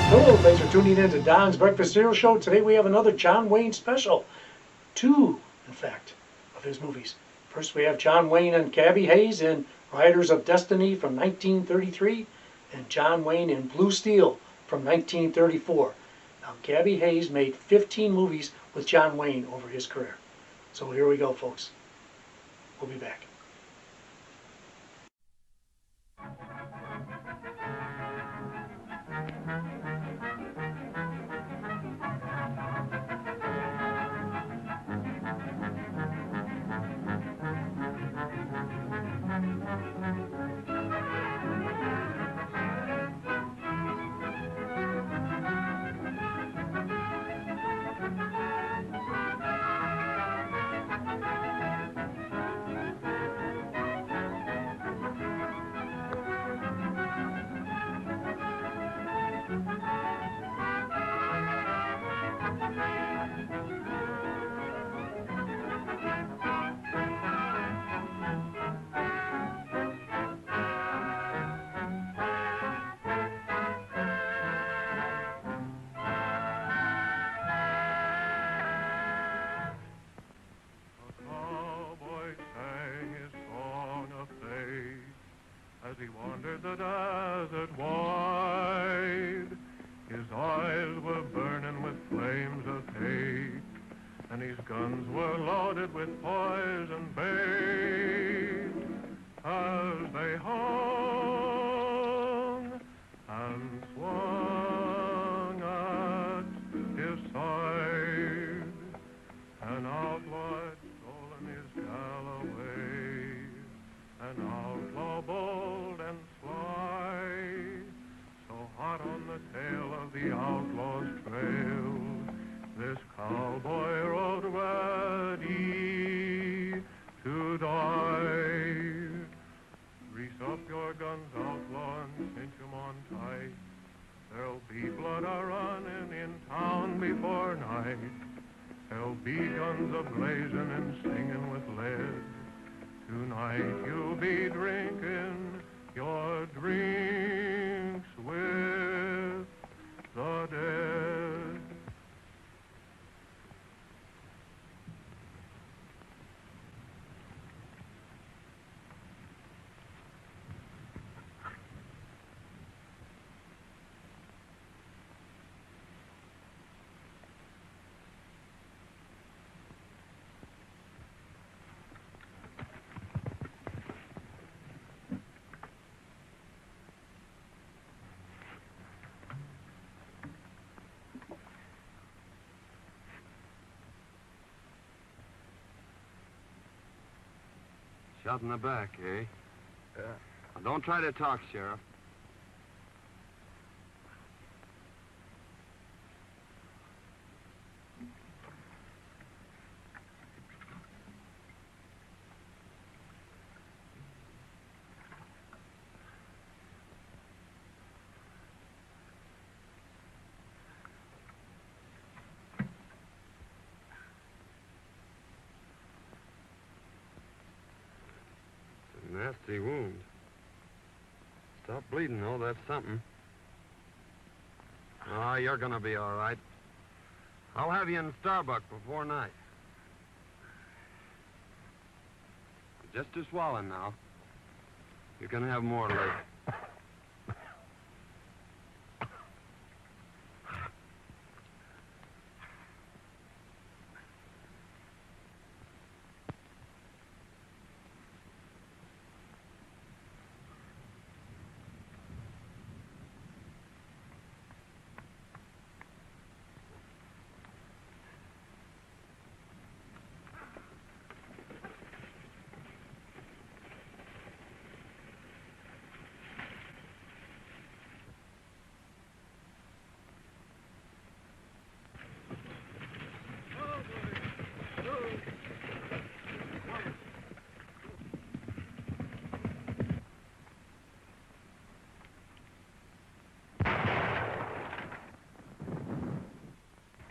Hello, thanks for tuning in to Don's Breakfast Cereal Show. Today we have another John Wayne special. Two, in fact, of his movies. First we have John Wayne and Gabby Hayes in Riders of Destiny from 1933 and John Wayne in Blue Steel from 1934. Now Gabby Hayes made 15 movies with John Wayne over his career. So here we go, folks. We'll be back. As he wandered the desert wide, his eyes were burning with flames of hate, and his guns were loaded with poison bait. As they hung and swung at his side, an outlaw had stolen his Galloway, an outlaw bold and sly, so hot on the tail of the outlaw's trail, this cowboy rode ready to die. Grease up your guns, outlaw, and cinch 'em on tight. There'll be blood a-running in town before night. There'll be guns a-blazing and singing with lead. Tonight you'll be drinking your drinks with the dead. Shot in the back, eh? Yeah. Now, don't try to talk, Sheriff. Nasty wound. Stop bleeding, though. That's something. Ah, you're gonna be all right. I'll have you in Starbuck before night. Just to swallow now. You can have more later.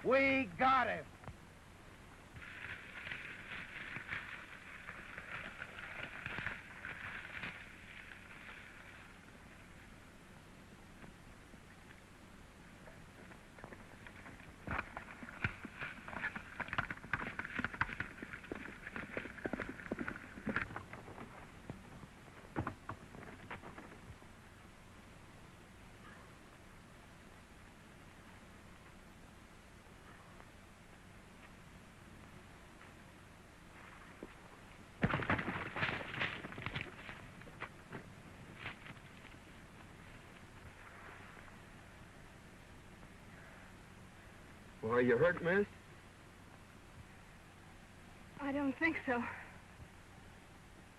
We got him. Well, are you hurt, miss? I don't think so.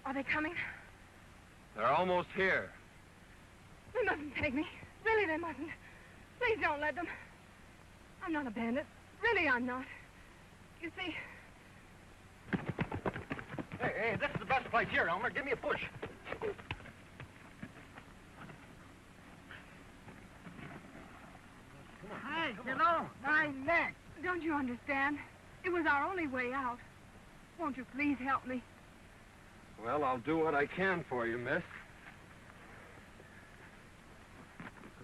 Are they coming? They're almost here. They mustn't take me. Really, they mustn't. Please don't let them. I'm not a bandit. Really, I'm not. You see... Hey, this is the best place here, Elmer. Give me a push. Hey, you know, my neck. Don't you understand? It was our only way out. Won't you please help me? Well, I'll do what I can for you, miss.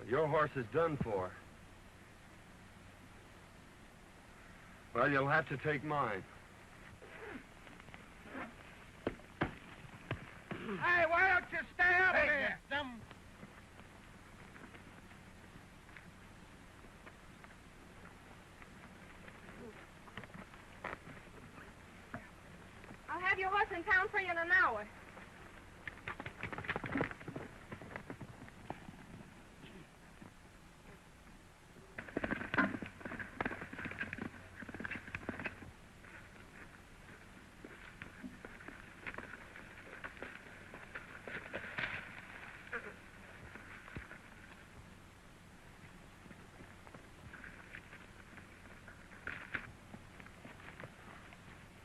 Your horse is done for. Well, you'll have to take mine. Hey, why don't you stay up here? I'll have your horse in town for you in an hour.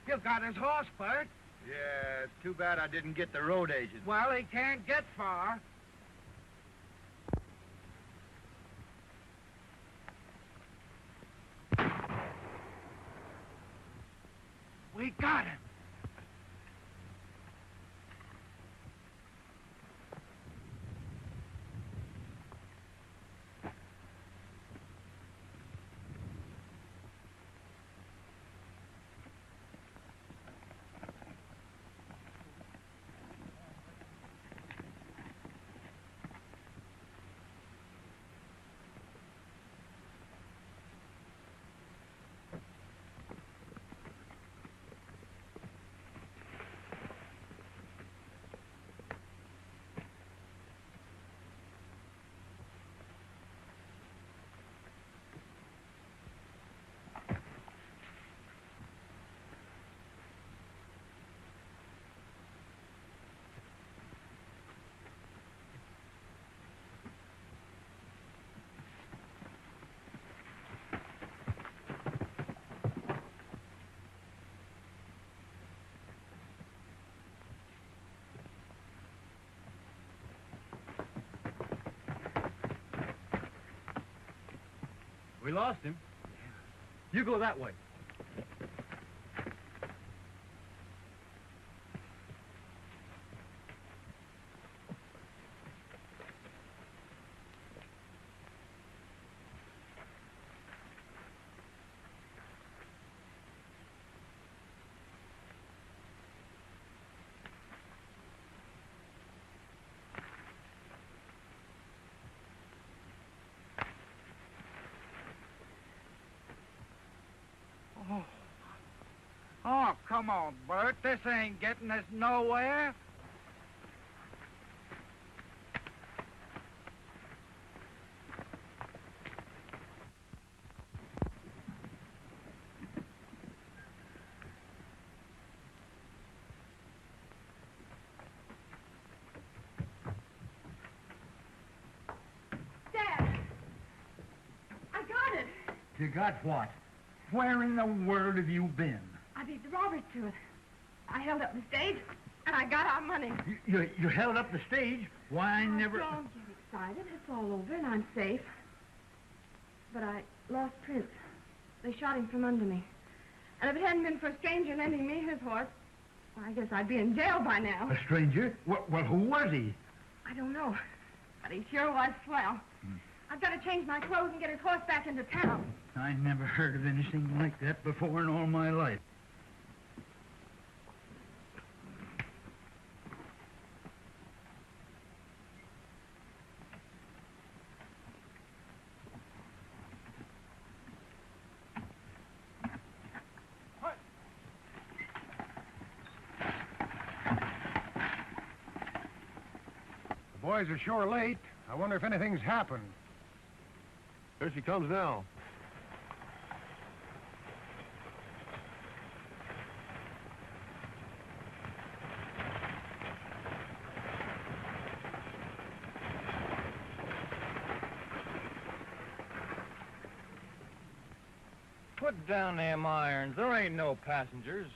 You got his horse, Bert. Yeah, it's too bad I didn't get the road agent. Well, he can't get far. We got him. We lost him. You go that way. Oh, come on, Bert. This ain't getting us nowhere. Dad! I got it! You got what? Where in the world have you been? I beat the robbers to it. I held up the stage, and I got our money. You held up the stage? Why, I never... Don't get excited. It's all over, and I'm safe. But I lost Prince. They shot him from under me. And if it hadn't been for a stranger lending me his horse, well, I guess I'd be in jail by now. A stranger? Well, who was he? I don't know. But he sure was swell. I've got to change my clothes and get his horse back into town. I never heard of anything like that before in all my life. The boys are sure late. I wonder if anything's happened. Here she comes now. Put down them irons. There ain't no passengers.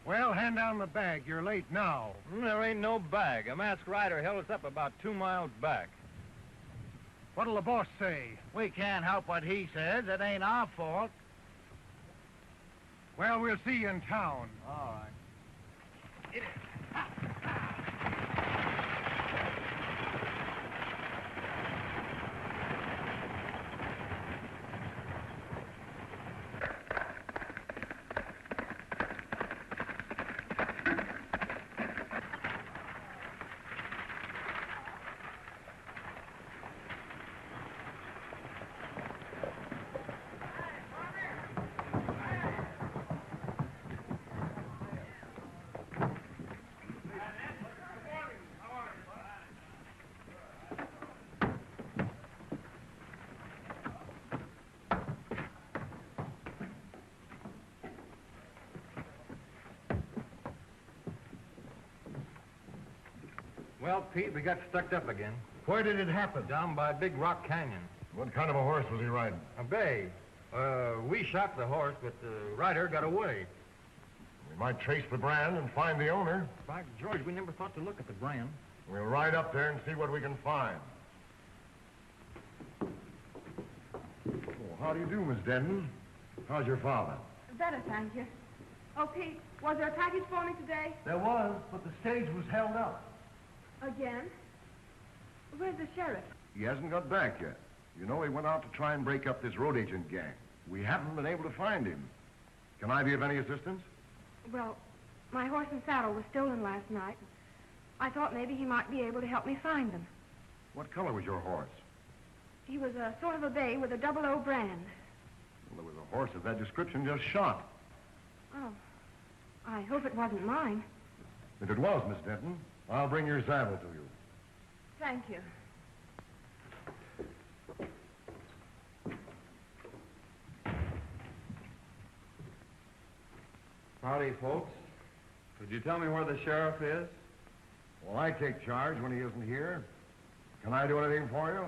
Well, hand down the bag. You're late now. There ain't no bag. A masked rider held us up about 2 miles back. What'll the boss say? We can't help what he says. It ain't our fault. Well, we'll see you in town. All right. Well, Pete, we got stuck up again. Where did it happen? Down by Big Rock Canyon. What kind of a horse was he riding? A bay. We shot the horse, but the rider got away. We might trace the brand and find the owner. By George, we never thought to look at the brand. We'll ride up there and see what we can find. Oh, how do you do, Miss Denton? How's your father? Better, thank you. Oh, Pete, was there a package for me today? There was, but the stage was held up. Again? Where's the sheriff? He hasn't got back yet. You know, he went out to try and break up this road agent gang. We haven't been able to find him. Can I be of any assistance? Well, my horse and saddle was stolen last night. I thought maybe he might be able to help me find them. What color was your horse? He was a sort of a bay with a 00 brand. Well, there was a horse of that description just shot. Oh, I hope it wasn't mine. If it was, Miss Denton, I'll bring your saddle to you. Thank you. Howdy, folks. Could you tell me where the sheriff is? Well, I take charge when he isn't here. Can I do anything for you?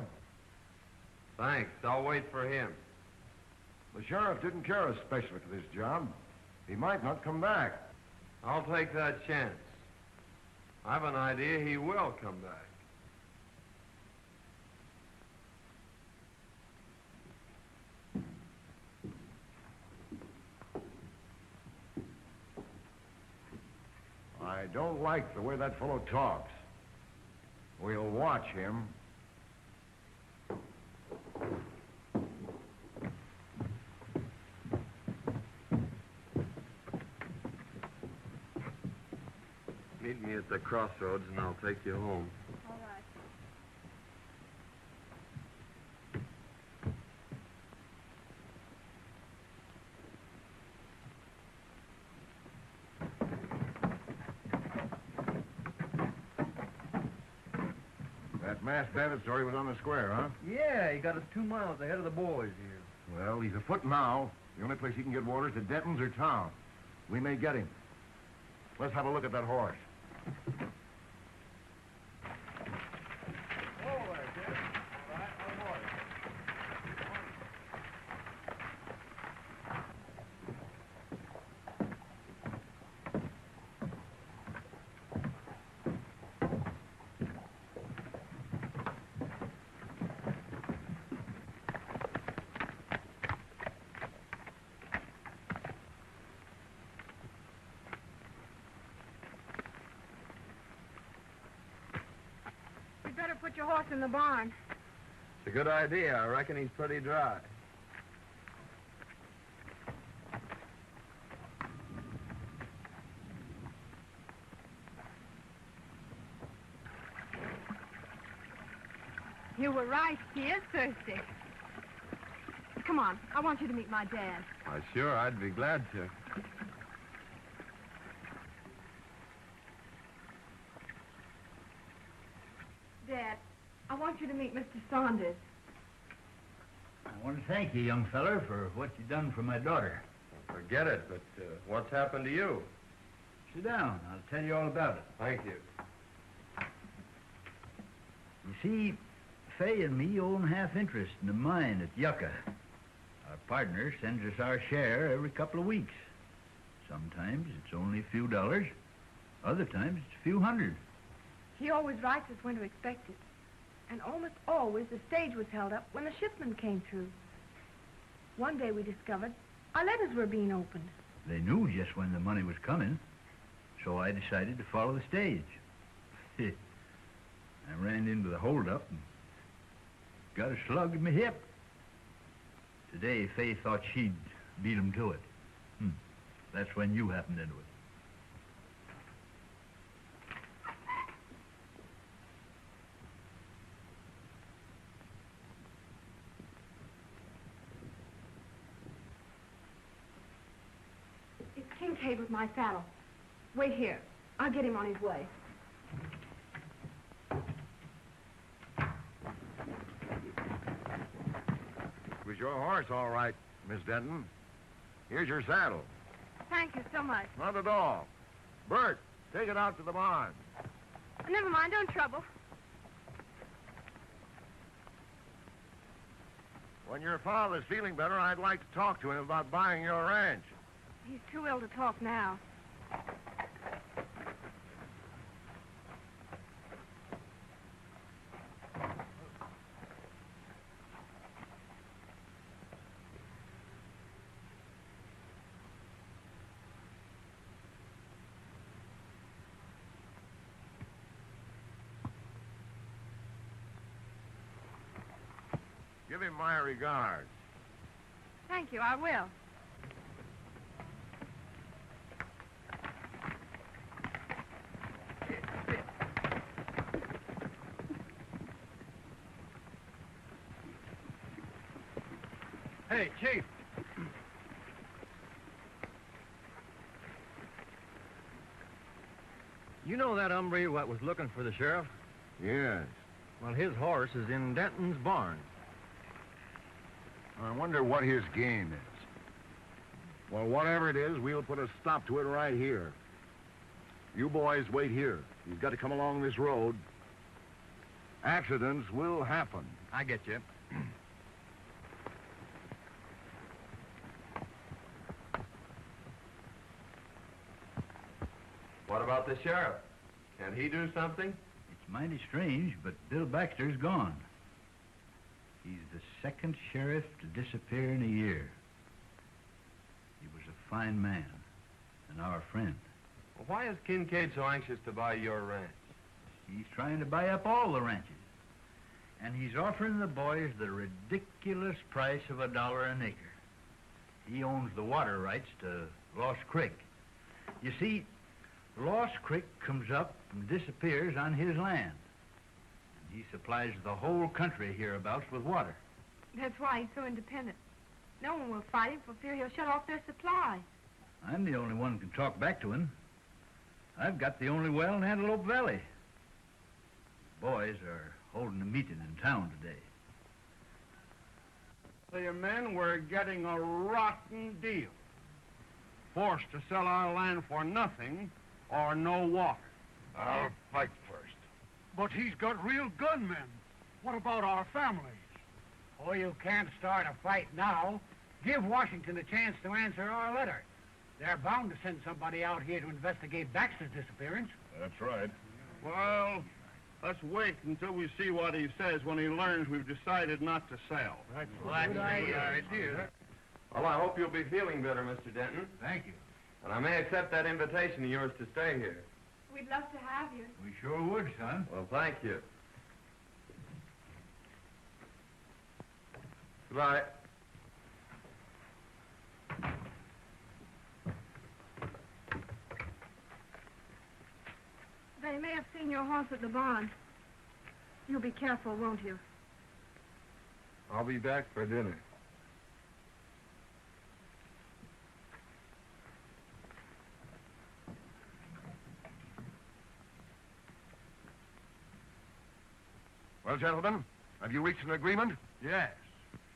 Thanks. I'll wait for him. The sheriff didn't care especially for this job. He might not come back. I'll take that chance. I've an idea he will come back. I don't like the way that fellow talks. We'll watch him. Meet me at the crossroads and I'll take you home. All right. That masked bandit story was on the square, huh? Yeah, he got us 2 miles ahead of the boys here. Well, he's afoot now. The only place he can get water is to Denton's or town. We may get him. Let's have a look at that horse. You'd better put your horse in the barn. It's a good idea. I reckon he's pretty dry. You were right. He is thirsty. Come on. I want you to meet my dad. Sure, I'd be glad to. Dad, I want you to meet Mr. Saunders. I want to thank you, young feller, for what you done for my daughter. Forget it, but what's happened to you? Sit down. I'll tell you all about it. Thank you. You see, Fay and me own half interest in the mine at Yucca. Our partner sends us our share every couple of weeks. Sometimes it's only a few dollars. Other times it's a few hundred. He always writes us when to expect it. And almost always the stage was held up when the shipment came through. One day we discovered our letters were being opened. They knew just when the money was coming, so I decided to follow the stage. I ran into the holdup and got a slug in my hip. Today, Fay thought she'd beat him to it. That's when you happened into it. It's Kincaid with my saddle. Wait here. I'll get him on his way. It was your horse, all right, Miss Denton. Here's your saddle. Thank you so much. Not at all. Bert, take it out to the barn. Never mind, don't trouble. When your father's feeling better, I'd like to talk to him about buying your ranch. He's too ill to talk now. Give him my regards. Thank you, I will. Hey, Chief. You know that hombre what was looking for the sheriff? Yes. Well, his horse is in Denton's barn. I wonder what his game is. Well, whatever it is, we'll put a stop to it right here. You boys wait here. You've got to come along this road. Accidents will happen. I get you. What about the sheriff? Can he do something? It's mighty strange, but Bill Baxter's gone. He's the second sheriff to disappear in a year. He was a fine man and our friend. Well, why is Kincaid so anxious to buy your ranch? He's trying to buy up all the ranches. And he's offering the boys the ridiculous price of $1 an acre. He owns the water rights to Lost Creek. You see, Lost Creek comes up and disappears on his land. And he supplies the whole country hereabouts with water. That's why he's so independent. No one will fight him for fear he'll shut off their supply. I'm the only one who can talk back to him. I've got the only well in Antelope Valley. Boys are holding a meeting in town today. The men were getting a rotten deal. Forced to sell our land for nothing or no water. I'll fight first. But he's got real gunmen. What about our families? Oh, you can't start a fight now. Give Washington a chance to answer our letter. They're bound to send somebody out here to investigate Baxter's disappearance. That's right. Well, let's wait until we see what he says when he learns we've decided not to sell. That's a good idea. Well, I hope you'll be feeling better, Mr. Denton. Thank you. And I may accept that invitation of yours to stay here. We'd love to have you. We sure would, son. Well, thank you. Goodbye. They may have seen your horse at the barn. You'll be careful, won't you? I'll be back for dinner. Well, gentlemen, have you reached an agreement? Yes.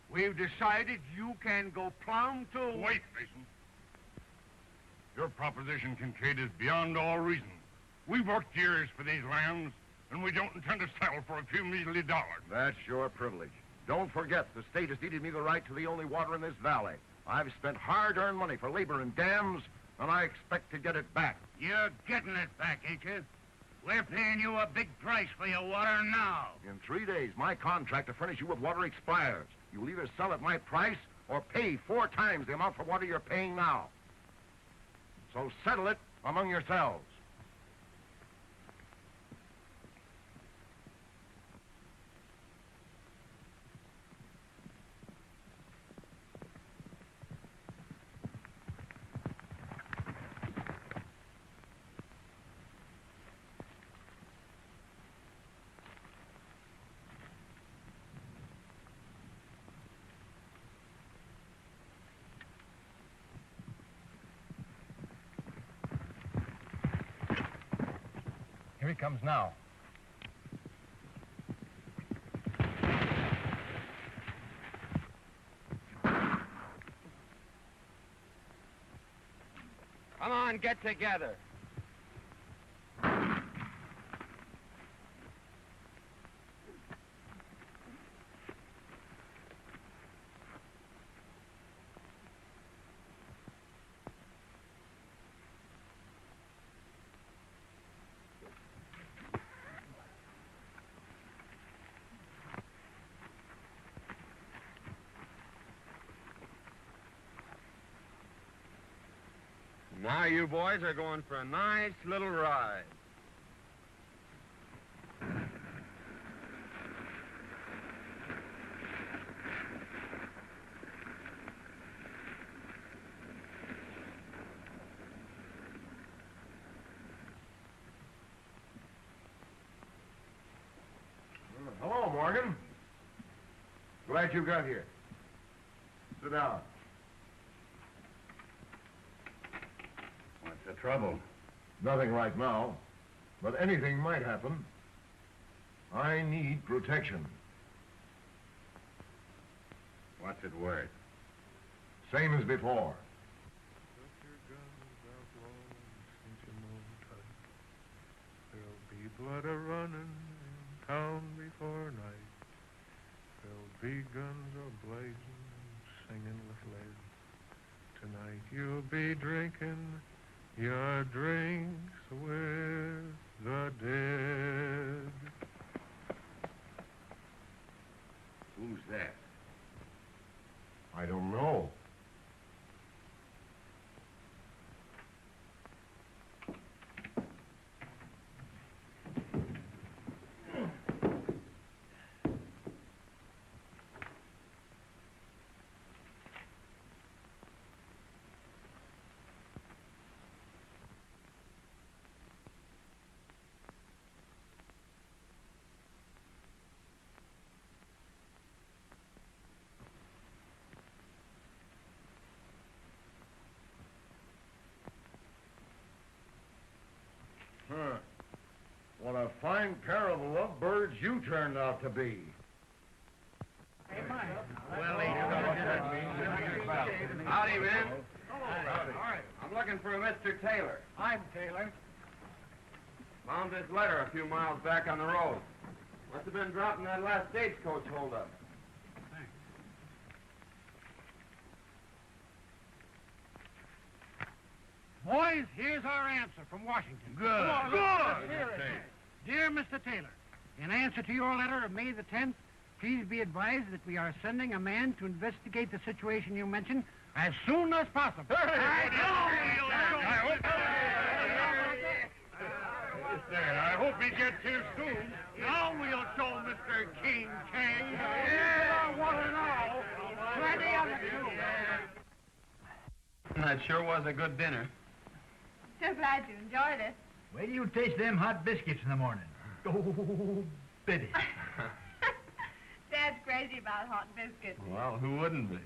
We've decided you can go plumb to... Wait, Mason. Your proposition, Kincaid, is beyond all reason. We've worked years for these lands, and we don't intend to settle for a few measly dollars. That's your privilege. Don't forget, the state has ceded me the right to the only water in this valley. I've spent hard-earned money for labor and dams, and I expect to get it back. You're getting it back, ain't you? We're paying you a big price for your water now. In 3 days, my contract to furnish you with water expires. You'll either sell at my price or pay 4 times the amount for water you're paying now. So settle it among yourselves. Here he comes now. Come on, get together. Now you boys are going for a nice little ride. Hello, Morgan. Glad you got here. Sit down. What's the trouble? Nothing right now, but anything might happen. I need protection. What's it worth? Same as before. There'll be blood a-running in town before night. There'll be guns a-blazing and singing with lead. Tonight you'll be drinking your drinks with the dead. Who's that? I don't know. Huh. What a fine pair of lovebirds you turned out to be. Howdy, man. Howdy. I'm looking for a Mr. Taylor. I'm Taylor. Found this letter a few miles back on the road. Must have been dropping that last stagecoach holdup. Boys, here's our answer from Washington. Good. Dear Mr. Taylor, in answer to your letter of May the 10th, please be advised that we are sending a man to investigate the situation you mentioned as soon as possible. I hope he gets here soon. Now we'll show Mr. Kincaid. Yeah, water now. Plenty of it, too. That sure was a good dinner. So glad you enjoyed it. Wait till you taste them hot biscuits in the morning. Oh, Biddy. Dad's crazy about hot biscuits. Well, who wouldn't be?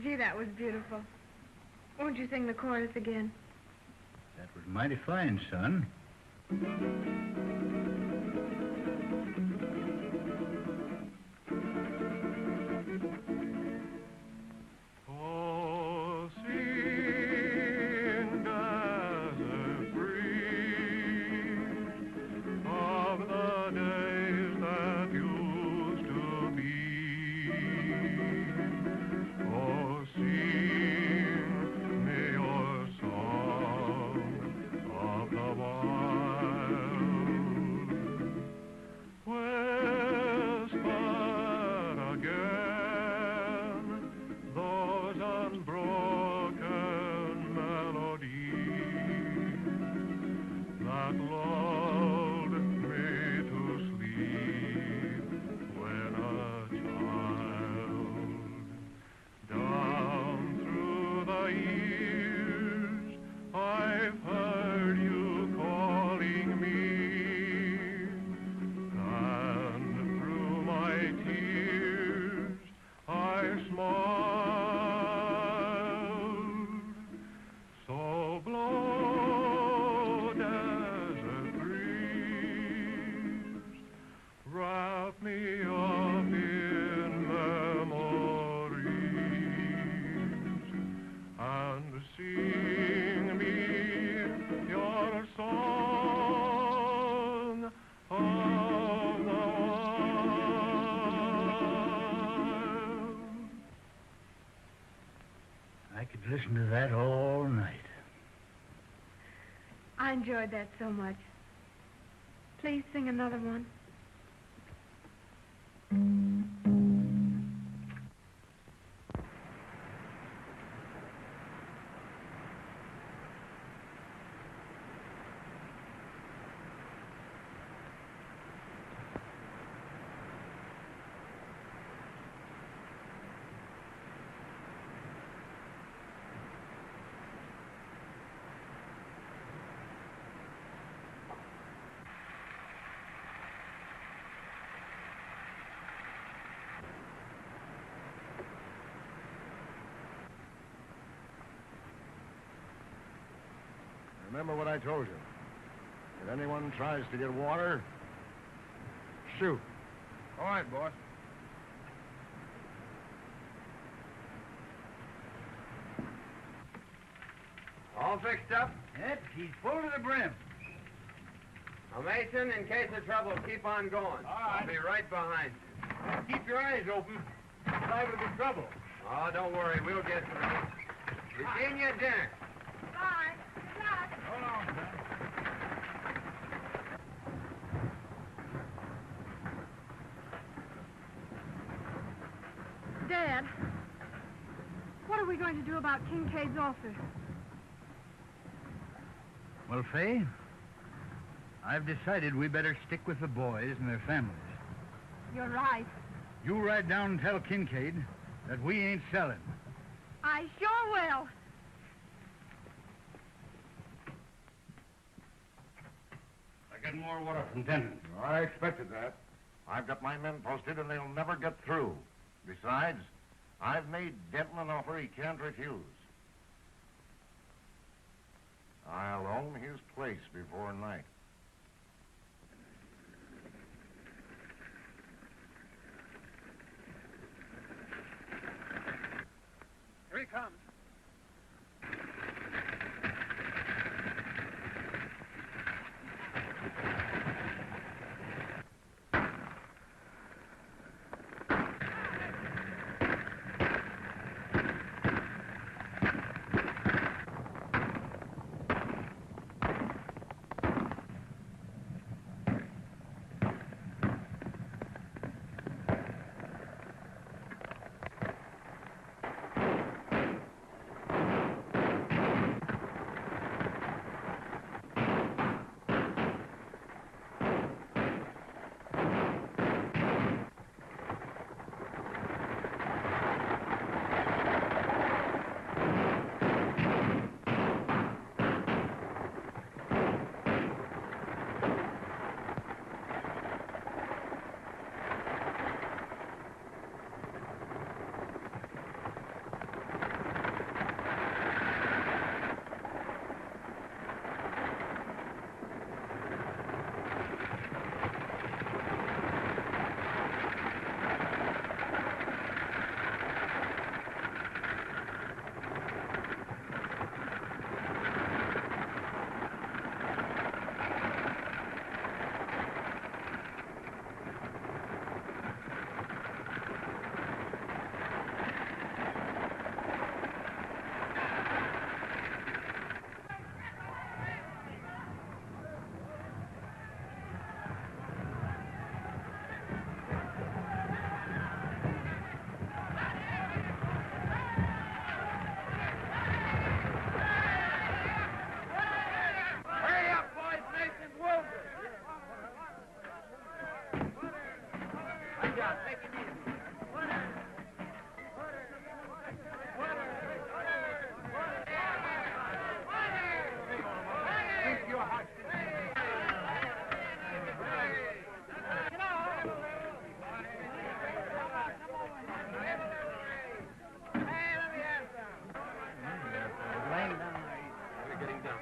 Gee, that was beautiful. Won't you sing the chorus again? That was mighty fine, son. Oh, sing as a breeze of the day. that used to be. Oh, sing me your song of the wild. Whisper again those unbroken melodies that lulled me to sleep when a child. Down through the years, I've heard you calling me, and through my tears, I smiled. So blow, desert breeze, wrap me up in memories, and sing me your song of the wild. I could listen to that all night. I enjoyed that so much. Please sing another one. Remember what I told you. If anyone tries to get water, shoot. All right, boss. All fixed up? Yep, he's full to the brim. Now, Mason, in case of trouble, keep on going. All right. I'll be right behind you. Keep your eyes open. Liable to be trouble. Oh, don't worry. We'll get through. Virginia dinner. Bye. Good luck. Hold on, son. Dad, what are we going to do about Kincaid's office? Well, Fay, I've decided we better stick with the boys and their families. You're right. You ride down and tell Kincaid that we ain't selling. I sure will. I got more water from Denton. I expected that. I've got my men posted and they'll never get through. Besides, I've made Denton an offer he can't refuse. I'll own his place before night. Here he comes. job. Take it easy. Drink your heart. We're getting down.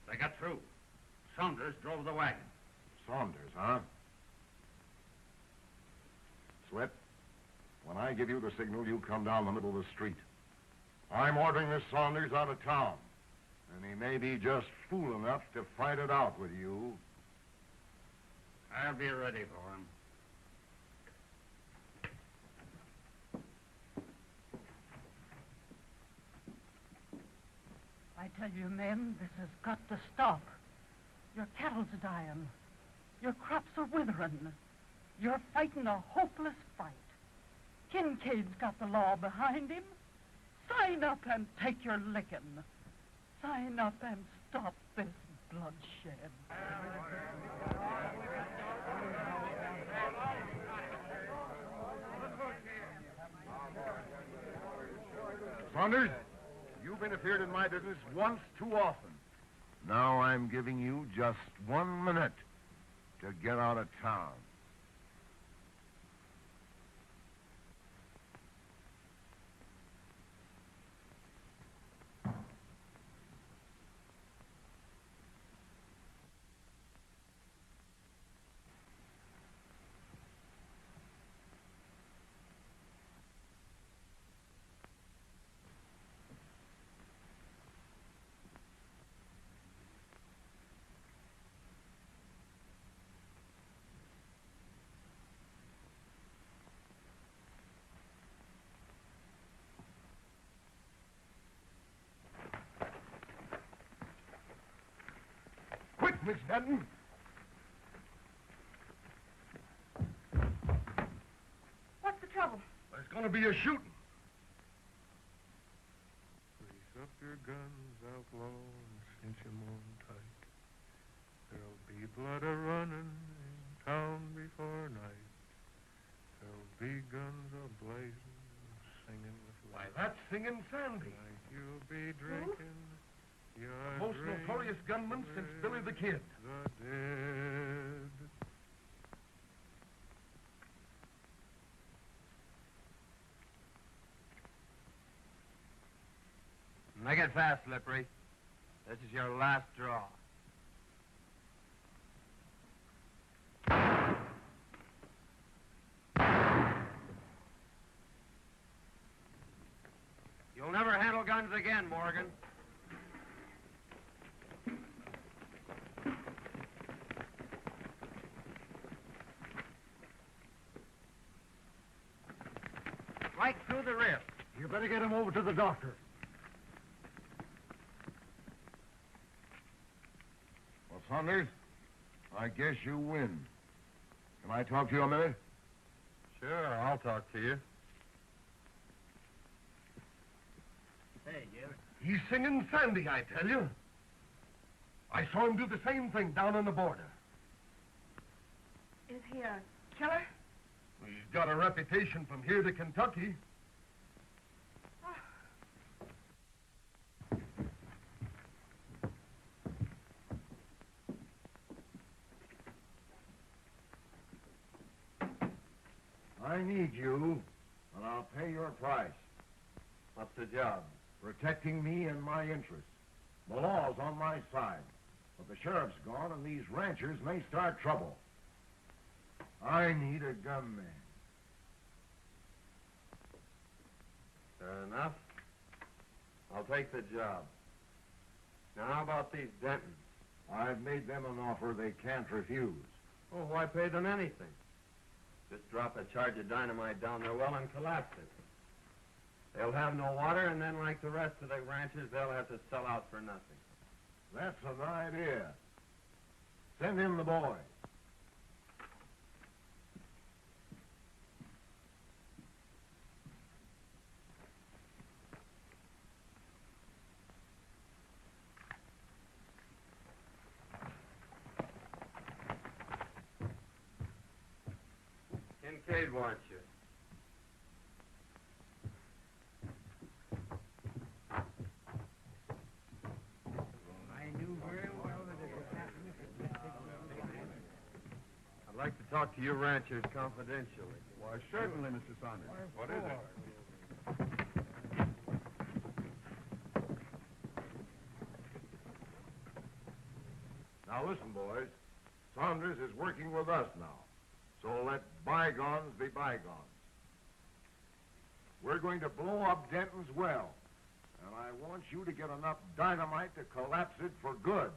They got through. Saunders drove the wagon. Saunders, huh? Slip, when I give you the signal, you come down the middle of the street. I'm ordering this Saunders out of town, and he may be just fool enough to fight it out with you. I'll be ready for him. I tell you, men, this has got to stop. Your cattle's dying. Your crops are withering. You're fighting a hopeless fight. Kincaid's got the law behind him. Sign up and take your licking. Sign up and stop this bloodshed. Saunders, you've interfered in my business once too often. Now I'm giving you just 1 minute to get out of town. Miss Denton. What's the trouble? There's going to be a shooting. Grease up your guns, outlaw, and cinch 'em on tight. There'll be blood a-running in town before night. There'll be guns a-blazing, singing with Why, light. that's Singin Sandy. Tonight you'll be drinking your Most drink notorious gunman since Billy the Kid. the dead. Make it fast, Slippery. This is your last draw. You'll never handle guns again, Morgan. Right through the wrist. You better get him over to the doctor. Well, Saunders, I guess you win. Can I talk to you a minute? Sure, I'll talk to you. Hey, Jerry. He's Singin Sandy, I tell you. I saw him do the same thing down on the border. Is he a killer? He's got a reputation from here to Kentucky. I need you, and I'll pay your price. What's the job? Protecting me and my interests. The law's on my side, but the sheriff's gone, and these ranchers may start trouble. I need a gunman. take the job. Now, how about these Dentons? I've made them an offer they can't refuse. Oh, why pay them anything? Just drop a charge of dynamite down their well and collapse it. They'll have no water, and then, like the rest of the ranchers, they'll have to sell out for nothing. That's an idea. Send in the boy. Kincaid wants you. I knew very well that it was happening. I'd like to talk to you ranchers confidentially. Why, certainly, Mr. Saunders. What is it? Now, listen, boys. Saunders is working with us now. So let bygones be bygones. We're going to blow up Denton's well. And I want you to get enough dynamite to collapse it for good.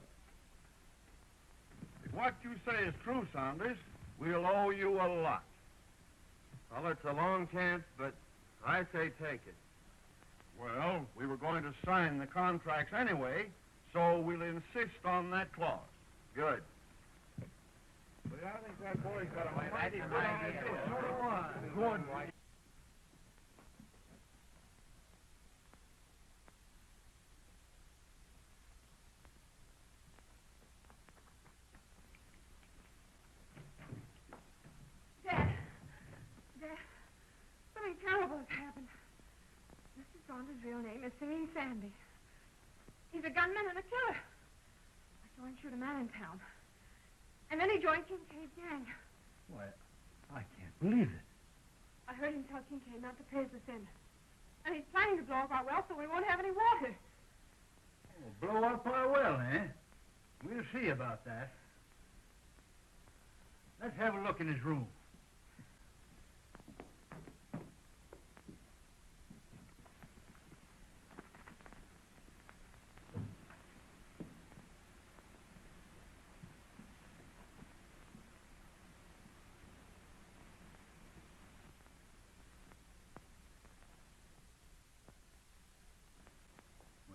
If what you say is true, Saunders, we'll owe you a lot. Well, it's a long chance, but I say take it. Well, we were going to sign the contracts anyway, so we'll insist on that clause. Good. But I think that boy's got a mighty good idea. So do I. Good. Dad, something terrible has happened. Mr. Saunders' real name is Singin Sandy. He's a gunman and a killer. I saw him shoot a man in town. And then he joined Kincaid's gang. Why, I can't believe it. I heard him tell Kincaid not to pay us in. And he's planning to blow up our well so we won't have any water. Oh, blow up our well, eh? We'll see about that. Let's have a look in his room.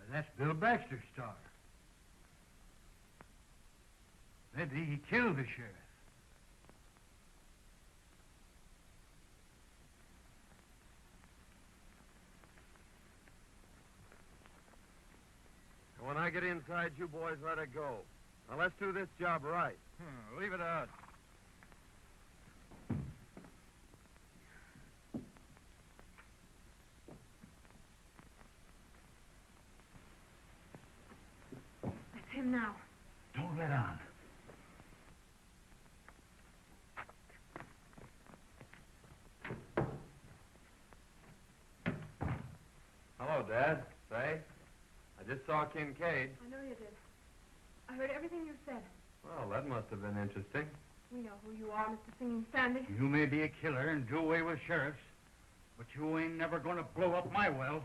That's Bill Baxter's star. Maybe he killed the sheriff. And when I get inside, you boys let it go. Now, let's do this job right. Leave it out. That's him now. Don't let on. Hello, Dad. Fay? I just saw Kincaid. I know you did. I heard everything you said. Well, that must have been interesting. We know who you are, Mr. Singin Sandy. You may be a killer and do away with sheriffs, but you ain't never gonna blow up my well.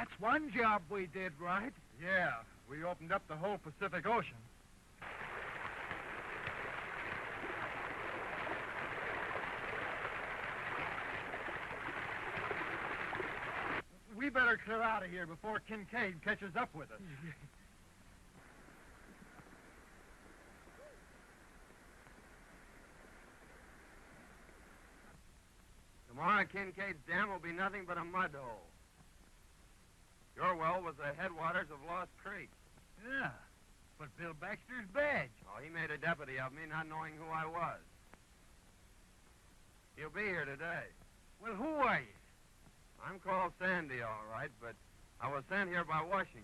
That's one job we did right. Yeah, we opened up the whole Pacific Ocean. We better clear out of here before Kincaid catches up with us. Tomorrow, Kincaid's dam will be nothing but a mud hole. Your well was the headwaters of Lost Creek. Yeah, but Bill Baxter's badge. Oh, he made a deputy of me, not knowing who I was. He'll be here today. Well, who are you? I'm called Sandy, all right, but I was sent here by Washington.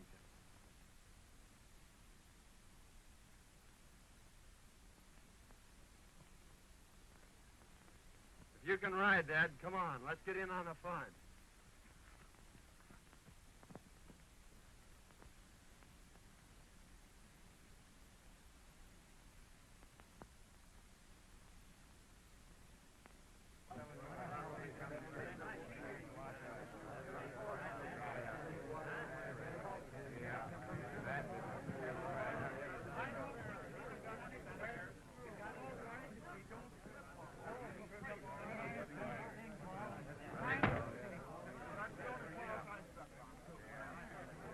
If you can ride, Dad, come on. Let's get in on the fun.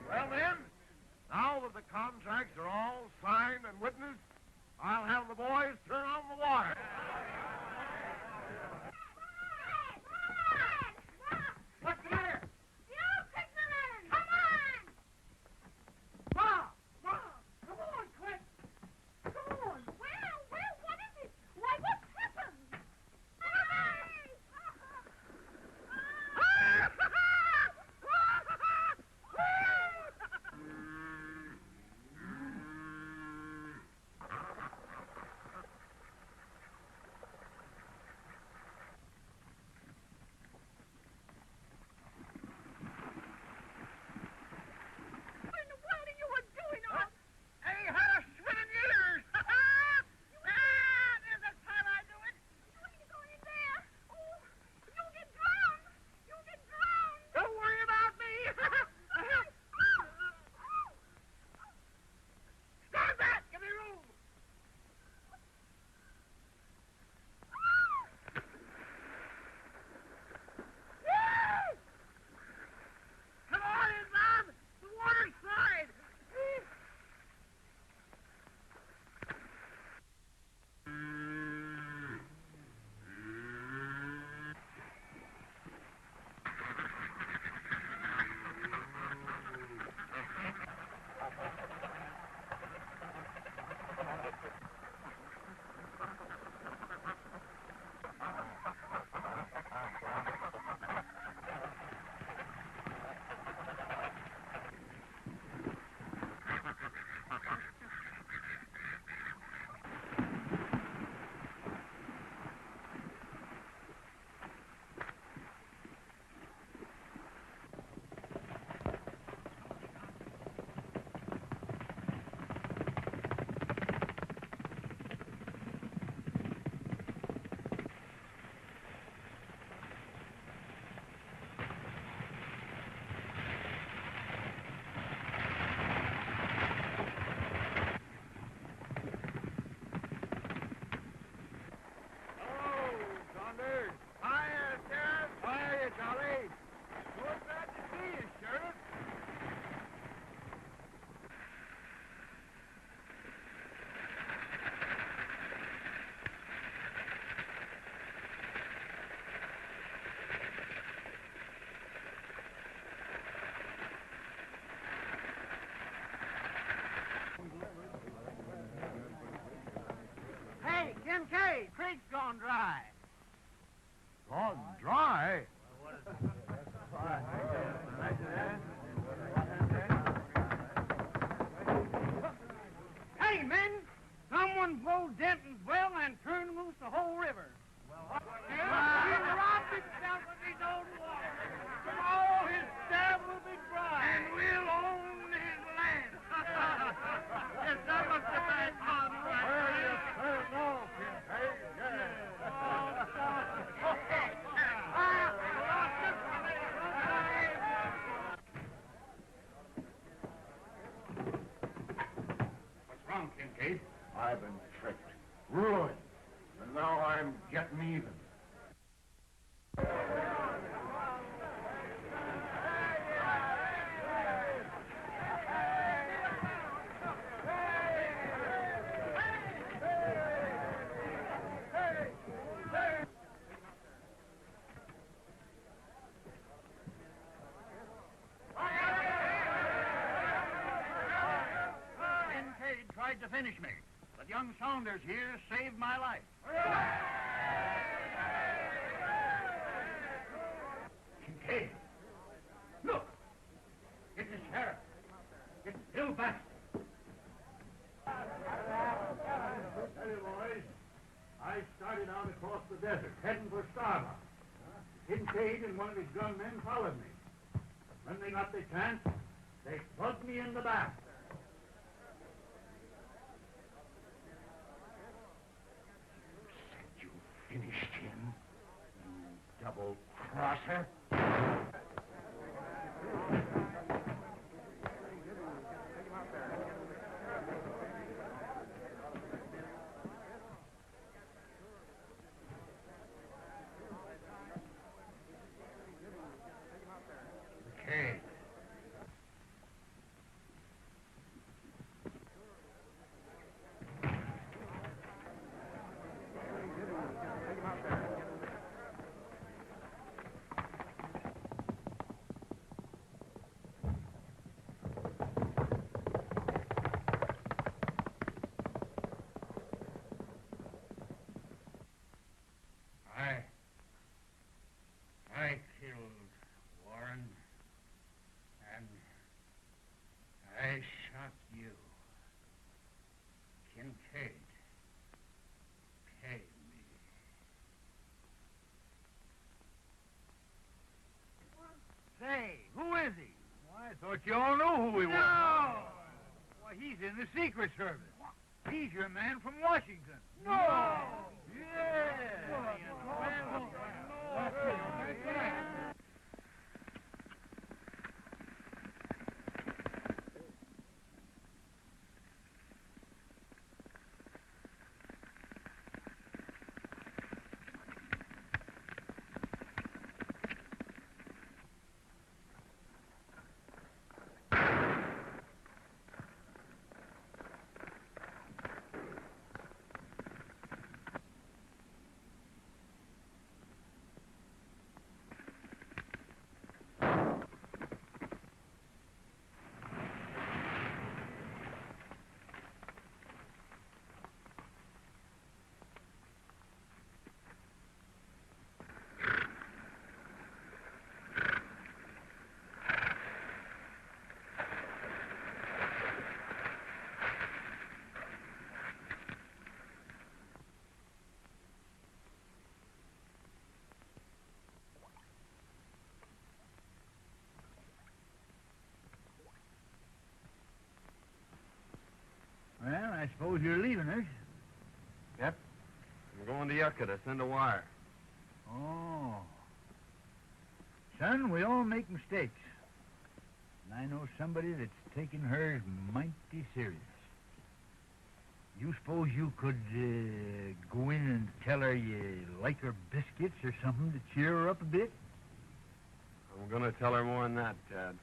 Well, then, now that the contracts are all signed and witnessed, I'll have the boys turn on the water. What's the matter? You fishermen! Come on! Ma! Come on, quick! Come on! Well, what is it? Why, what's happened? What in the world are you doing? Ain't had a swim in years! There's that time I do it. You ain't going in there. Oh, you'll get drowned. You'll get drowned. Don't worry about me! Stand back! Give me room! Come on in, Bob! The water's slide! Hello, Saunders. Hiya, Sheriff. Hiya, Charlie. We're glad to see you, Sheriff. Hey, Kincaid, creek's gone dry. Gone dry. Hey, men, someone pulled Denton's well and turned loose the whole river. He robbed himself of his own water. Tomorrow his dam will be dry. And we'll own his land. Yes, that was the bad part, right? Well, yes, sir. No, Kincaid. Yeah. I've been tricked, ruined, and now I'm getting even. Kincaid tried to finish me, but young Saunders here saved my life. Kincaid, look! It's the sheriff. It's Bill Baxter. Hey, boys. I started out across the desert, heading for Starbucks. Kincaid and one of his gunmen followed me. When they got the chance, they plugged me in the back. You finished him, you double-crosser? Okay. I killed Warren, and I shot you. Kincaid paid me. Say, who is he? Well, I thought you all knew who he was. No! Why, he's in the Secret Service. He's your man from Washington. No! Yeah! Well, I suppose you're leaving us. Yep. I'm going to Yucca to send a wire. Oh. Son, we all make mistakes. And I know somebody that's taking hers mighty serious. You suppose you could go in and tell her you like her biscuits or something to cheer her up a bit? I'm going to tell her more than that, Dad.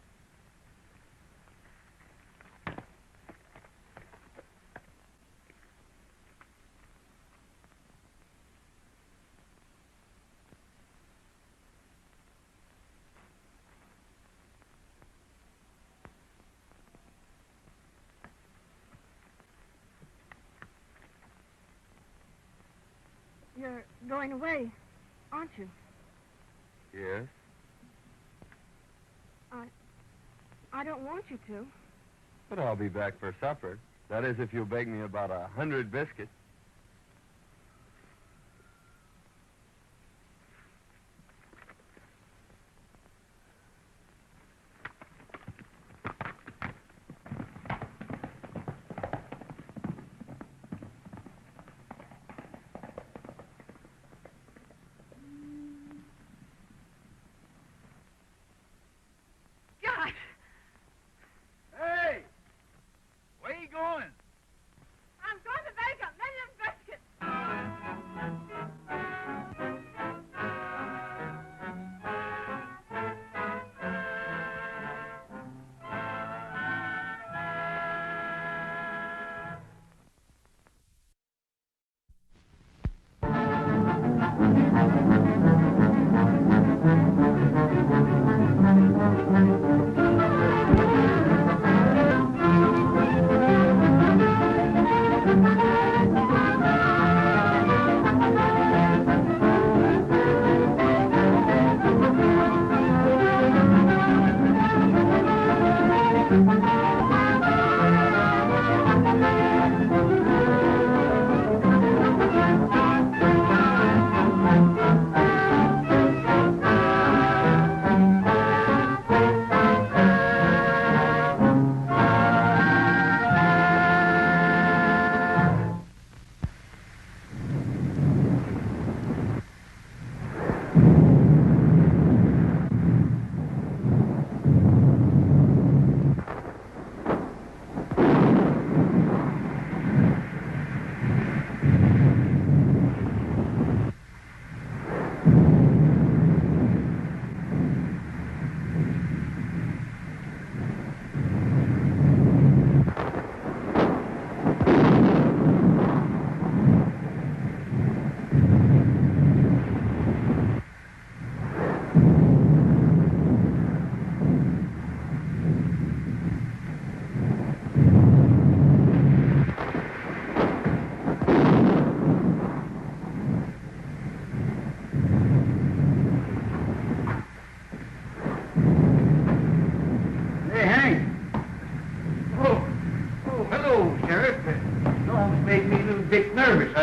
You're going away, aren't you? Yes? I don't want you to. But I'll be back for supper. That is, if you'll bake me about 100 biscuits. Josh! Hey! Where you going? I'm going to Vegas!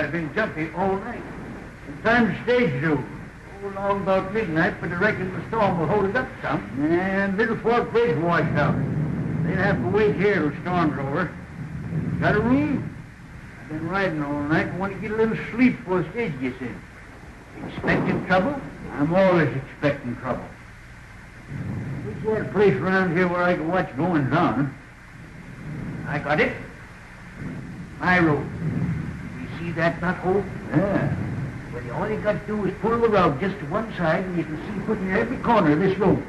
I've been jumpy all night. What time's the stage due? Oh, long about midnight, but I reckon the storm will hold it up some. And Little Fork Bridge washed out. They'll have to wait here till storm's over. Got a room? I've been riding all night and want to get a little sleep before the stage gets in. Expecting trouble? I'm always expecting trouble. What's that place around here where I can watch goings on? I got it. My road. You see that knot hole? Yeah. Well, all you got to do is pull the rug just to one side, and you can see putting every corner of this road.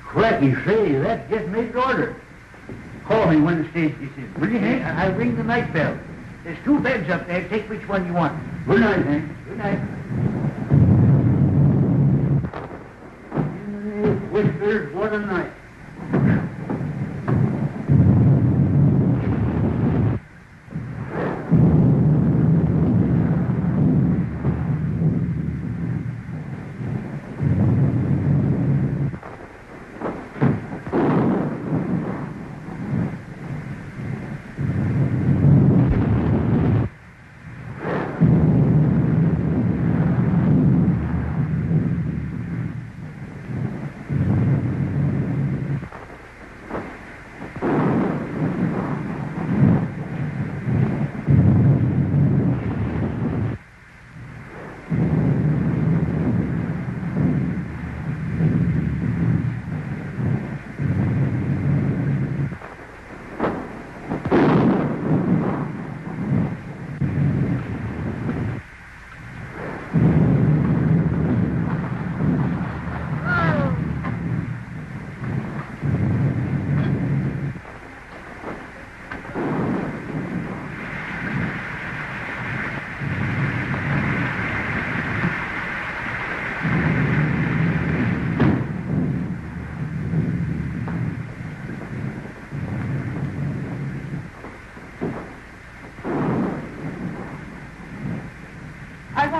Cracky, say, that just made order. Call me when the stage gets in. Will you, Hank? I'll ring the night bell. There's 2 beds up there. Take which one you want. Good night, Hank. Good night. Whiskers, what a night.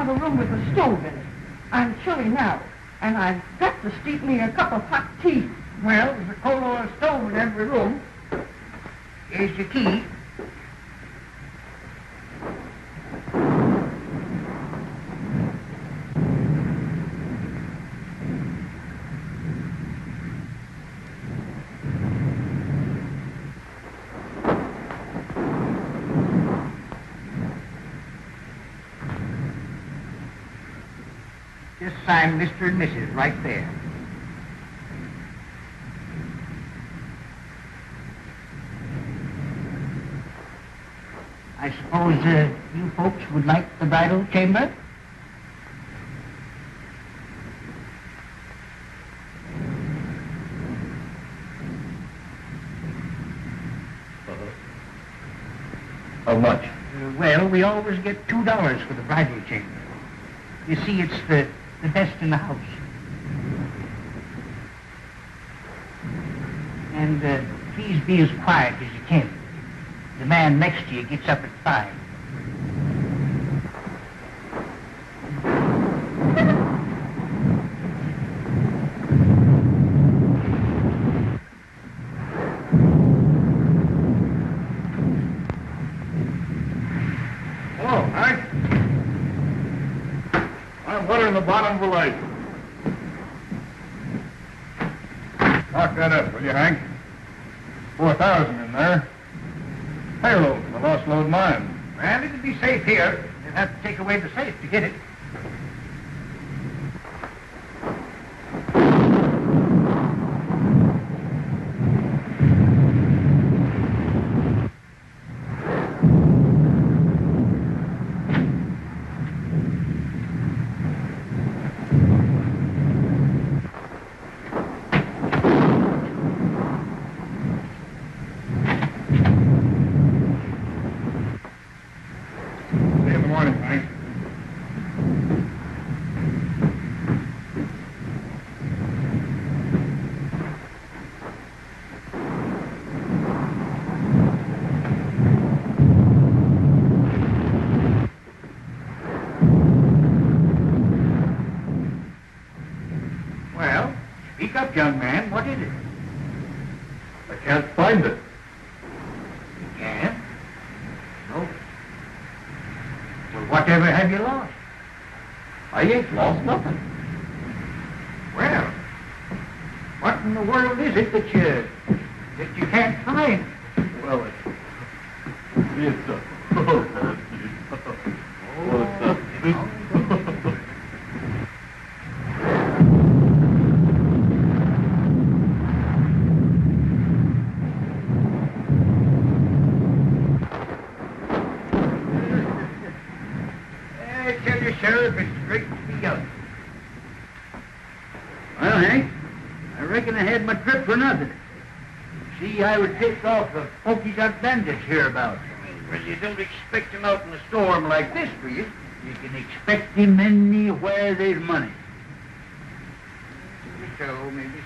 A room with a stove in it. I'm chilly now, and I've got to steep me a cup of hot tea. Well, there's a coal oil stove in every room. Here's your key. Just sign Mr. and Mrs. right there. I suppose you folks would like the bridal chamber? How much? Well, we always get $2 for the bridal chamber. You see, it's the best in the house. And please be as quiet as you can. The man next to you gets up at 5. Hello, Hank. I'm watering the bottom of the lake. Lock that up, will you, Hank? 4,000 in there. Payroll for the lost load mine. Well, it'll be safe here. You'll have to take away the safe to get it. Young man, what is it? I can't find it. You can't? No. Well, Whatever have you lost? I ain't lost nothing. Well, what in the world is it that you can't find? Well, it's a... What's up? I tell you, Sheriff, it's great to be out. Well, Hank, I reckon I had my trip for nothing. See, I was tipped off the Polka Dot Bandits hereabouts. Well, you don't expect him out in a storm like this, do you? You can expect him anywhere there's money. So, maybe...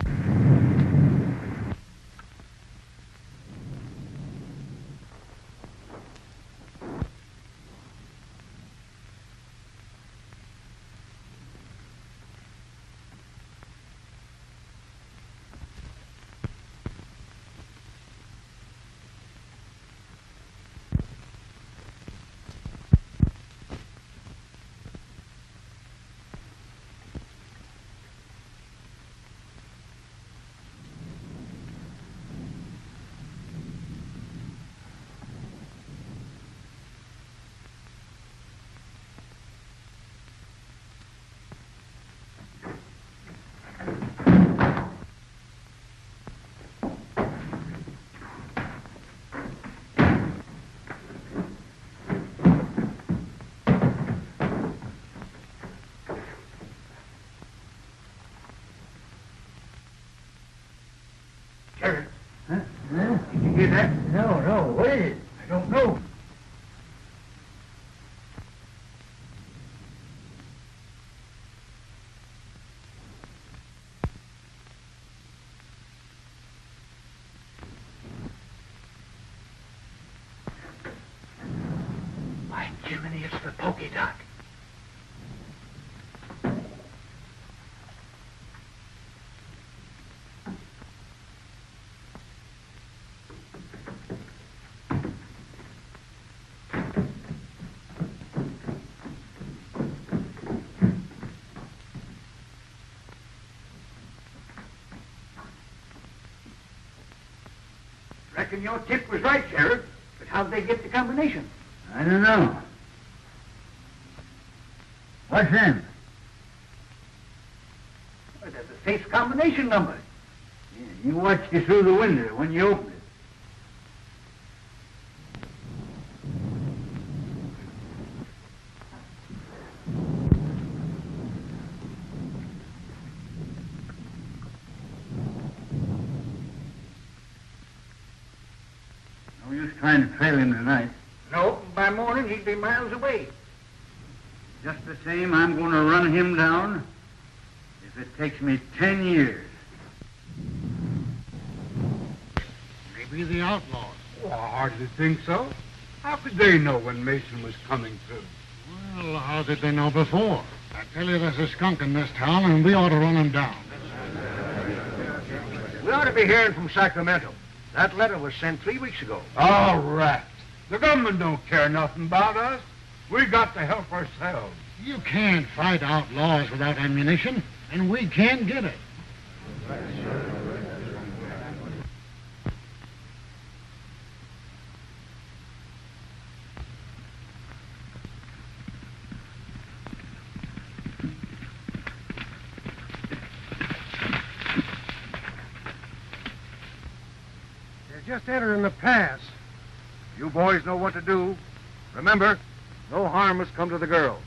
Sheriff. Huh? Did you hear that? No. What is it? I don't know. By Jiminy, it's the Polka Dot. Reckon your tip was right, Sheriff. But how'd they get the combination? I don't know. What's them? Well, that's a safe combination number. Yeah, you watched it through the window when you opened it. No use trying to trail him tonight. No, by morning he'd be miles away. Just the same, I'm going to run him down if it takes me 10 years. Maybe the outlaws. Oh, I hardly think so. How could they know when Mason was coming through? Well, how did they know before? I tell you, there's a skunk in this town, and we ought to run him down. We ought to be hearing from Sacramento. That letter was sent 3 weeks ago. Oh, rats. The government don't care nothing about us. We got to help ourselves. You can't fight outlaws without ammunition, and we can't get it. They're just entering the pass. You boys know what to do. Remember, no harm has come to the girl.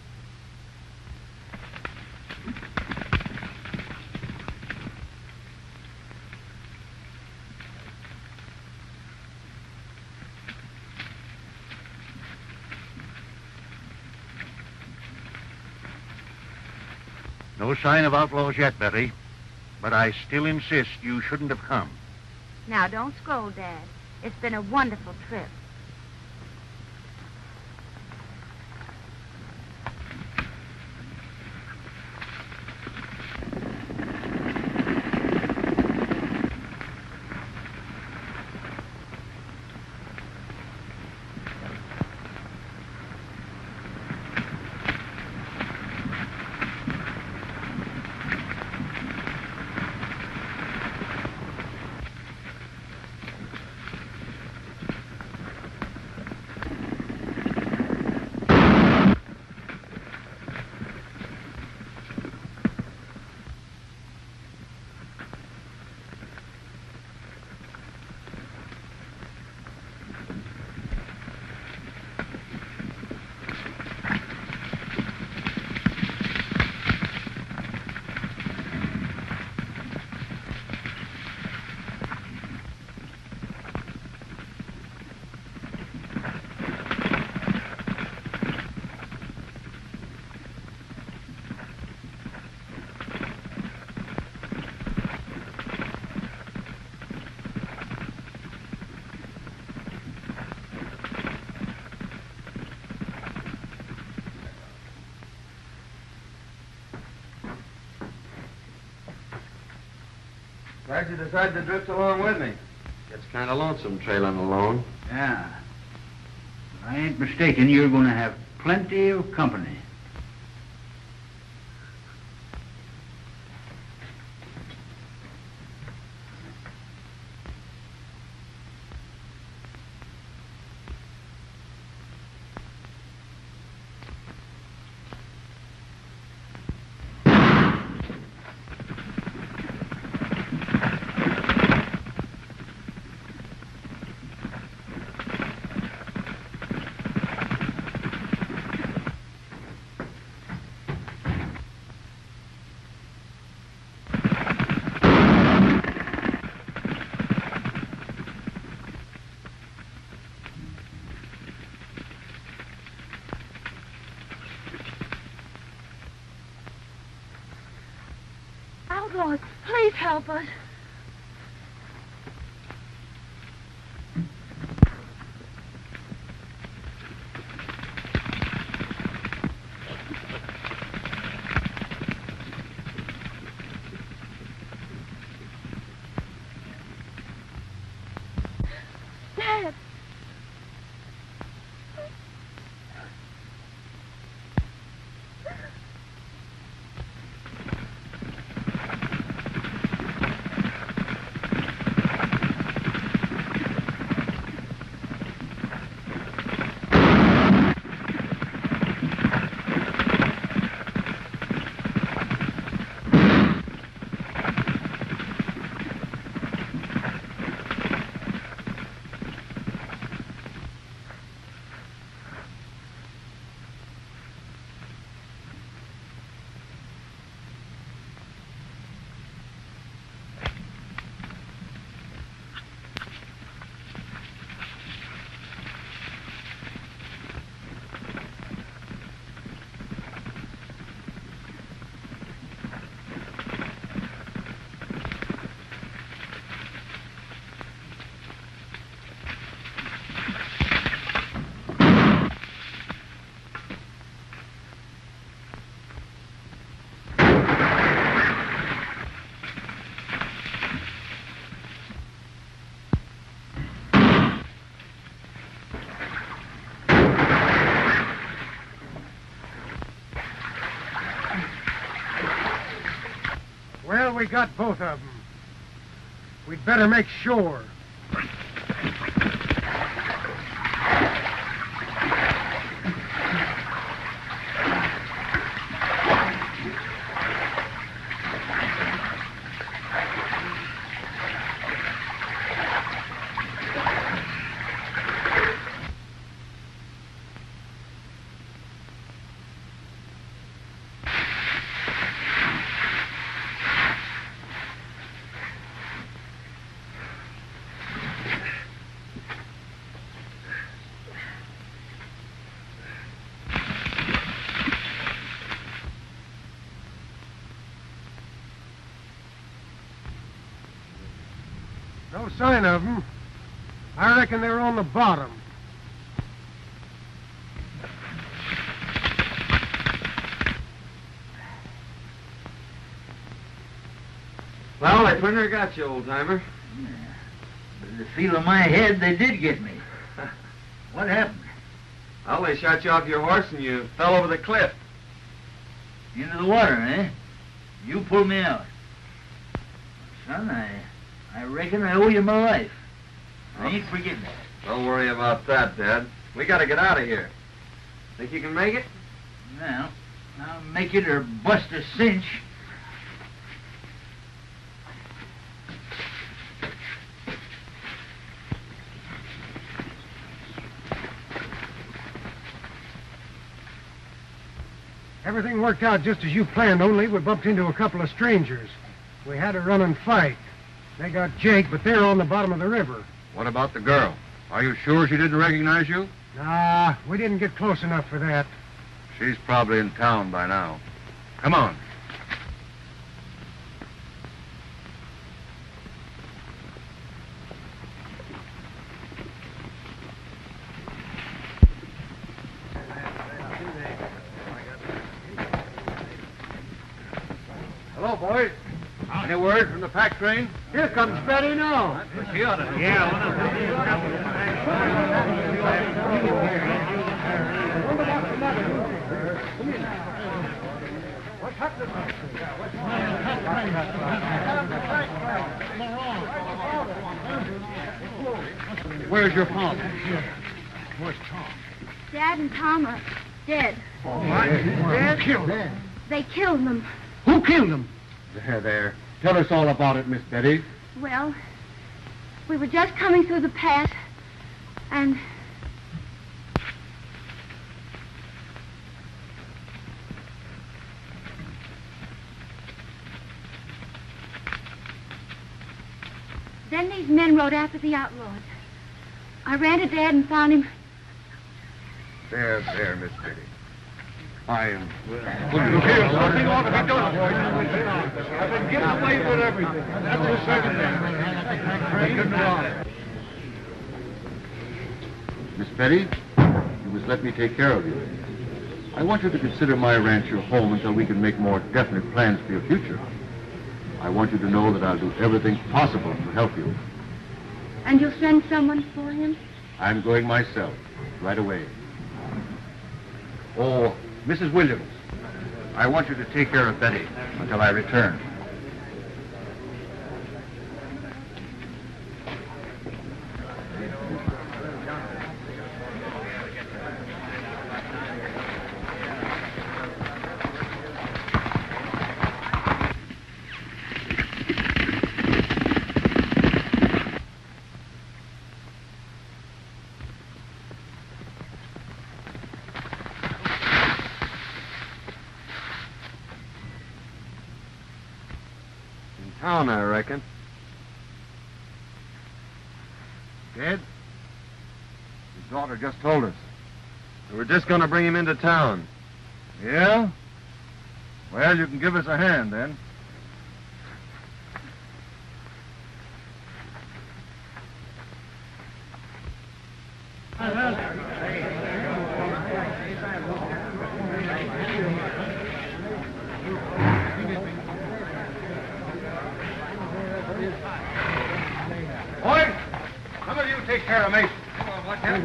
No sign of outlaws yet, Betty. But I still insist you shouldn't have come. Now, don't scold, Dad. It's been a wonderful trip. Why'd you decide to drift along with me? It's kind of lonesome trailing alone. Yeah. If I ain't mistaken, you're going to have plenty of company. Outlaws, please help us. Dad. Well, we got both of them. We'd better make sure. No sign of them. I reckon they're on the bottom. Well, I pretty near got you, old-timer. Yeah. But the feel of my head, they did get me. What happened? Well, they shot you off your horse and you fell over the cliff. Into the water, eh? You pulled me out. Son, I reckon I owe you my life. I ain't forgetting it. Don't worry about that, Dad. We gotta get out of here. Think you can make it? Well, I'll make it or bust a cinch. Everything worked out just as you planned, only we bumped into a couple of strangers. We had a running fight. They got Jake, but they're on the bottom of the river. What about the girl? Are you sure she didn't recognize you? Nah, we didn't get close enough for that. She's probably in town by now. Come on. Hello, boys. Howdy. Any word from the pack train? Here comes Betty now. She ought to. Where's your father? Where's Tom? Dad and Tom are dead. Dad killed him. They killed them. Who killed him? There. Tell us all about it, Miss Betty. Well, we were just coming through the pass, and... Then these men rode after the outlaws. I ran to Dad and found him. There, Miss Betty. I am... Something ought to be done. I've been getting away with everything. That's the second. Miss Betty, you must let me take care of you. I want you to consider my ranch your home until we can make more definite plans for your future. I want you to know that I'll do everything possible to help you. And you'll send someone for him? I'm going myself, right away. Oh, Mrs. Williams, I want you to take care of Betty until I return. Town, I reckon. Dead? His daughter just told us. We're just going to bring him into town. Yeah? Well, you can give us a hand, then. Boys, some of you take care of Mason. What happened?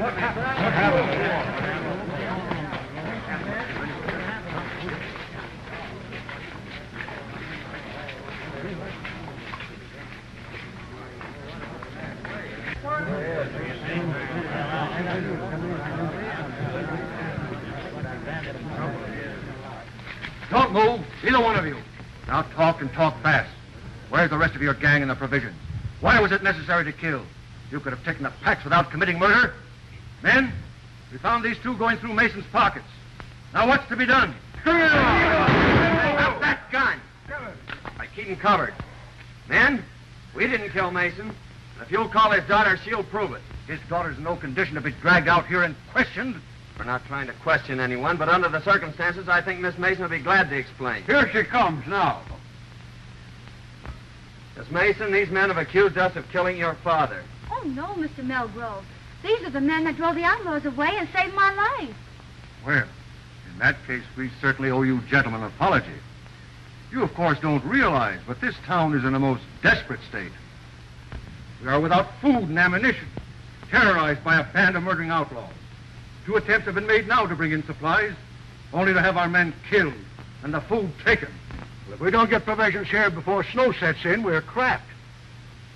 Don't move, either one of you. Now talk and talk fast. Where's the rest of your gang and the provisions? Why was it necessary to kill? You could have taken the packs without committing murder. Men, we found these two going through Mason's pockets. Now what's to be done? Drop that gun. I keep him covered. Men, we didn't kill Mason. If you'll call his daughter, she'll prove it. His daughter's in no condition to be dragged out here and questioned. We're not trying to question anyone, but under the circumstances, I think Miss Mason will be glad to explain. Here she comes now. Miss Mason, these men have accused us of killing your father. Oh, no, Mr. Melgrove. These are the men that drove the outlaws away and saved my life. Well, in that case, we certainly owe you gentlemen an apology. You, of course, don't realize, but this town is in a most desperate state. We are without food and ammunition, terrorized by a band of murdering outlaws. 2 attempts have been made now to bring in supplies, only to have our men killed and the food taken. Well, if we don't get provisions here before snow sets in, we're trapped.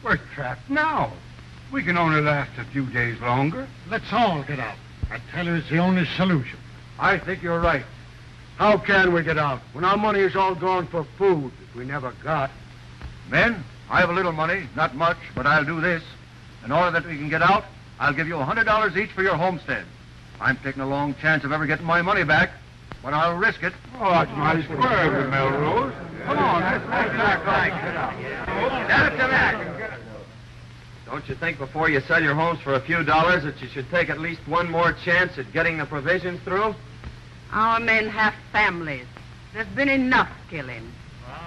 We're trapped now. We can only last a few days longer. Let's all get out. I tell you, it's the only solution. I think you're right. How can we get out when our money is all gone for food that we never got? Men, I have a little money, not much, but I'll do this. In order that we can get out, I'll give you $100 each for your homestead. I'm taking a long chance of ever getting my money back, but I'll risk it. Oh, that's my square, Melrose. Come on, let's make that right. After that. Don't you think before you sell your homes for a few dollars that you should take at least one more chance at getting the provisions through? Our men have families. There's been enough killing.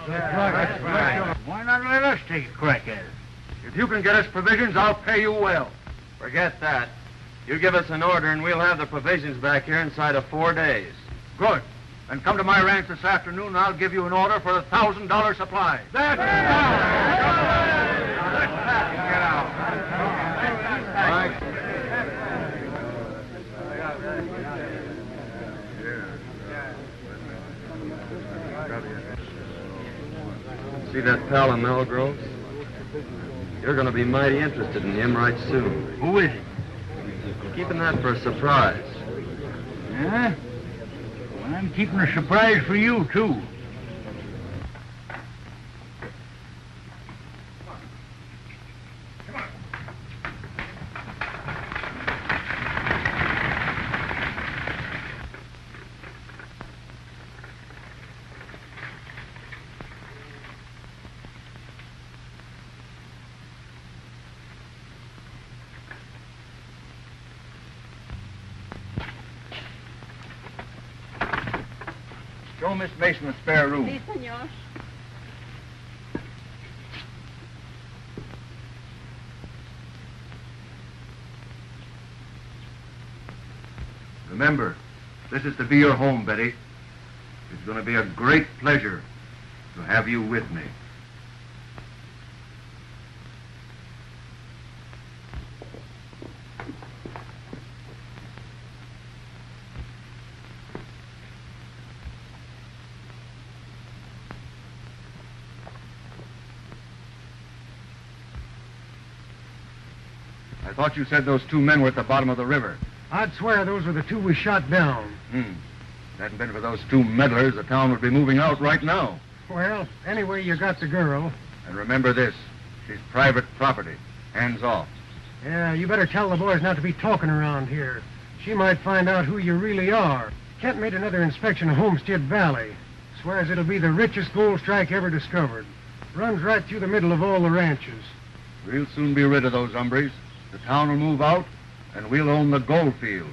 That's right. Why not let us take a crack at it? If you can get us provisions, I'll pay you well. Forget that. You give us an order and we'll have the provisions back here inside of 4 days. Good. Then come to my ranch this afternoon, and I'll give you an order for a $1,000 supply. That's Get out. All right. See that pal of Melgrove's? You're going to be mighty interested in him right soon. Who is it? Keeping that for a surprise. Yeah? Well, I'm keeping a surprise for you, too. Show Miss Mason a spare room. Si, senor. Remember, this is to be your home, Betty. It's going to be a great pleasure to have you with me. I thought you said those two men were at the bottom of the river. I'd swear those were the two we shot down. If it hadn't been for those two meddlers, the town would be moving out right now. Well, anyway, you got the girl. And remember this, she's private property. Hands off. Yeah, you better tell the boys not to be talking around here. She might find out who you really are. Kent made another inspection of Homestead Valley. Swears it'll be the richest gold strike ever discovered. Runs right through the middle of all the ranches. We'll soon be rid of those hombres. The town will move out, and we'll own the gold field.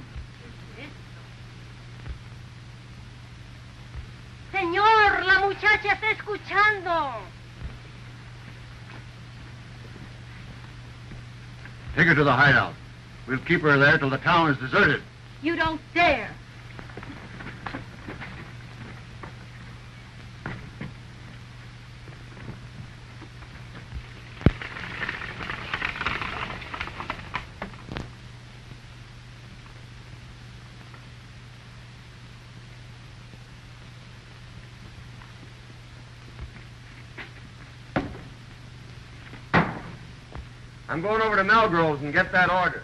Señor, la muchacha está escuchando. Take her to the hideout. We'll keep her there till the town is deserted. You don't dare. I'm going over to Melgrove's and get that order.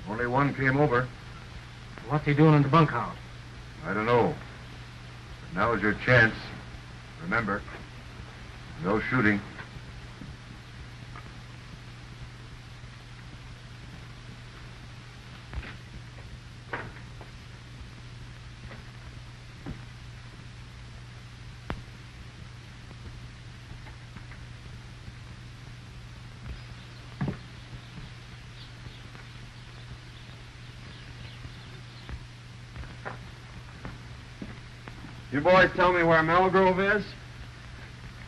Only one came over. What's he doing in the bunkhouse? I don't know. But now is your chance. Remember, no shooting. You boys tell me where Melgrove is?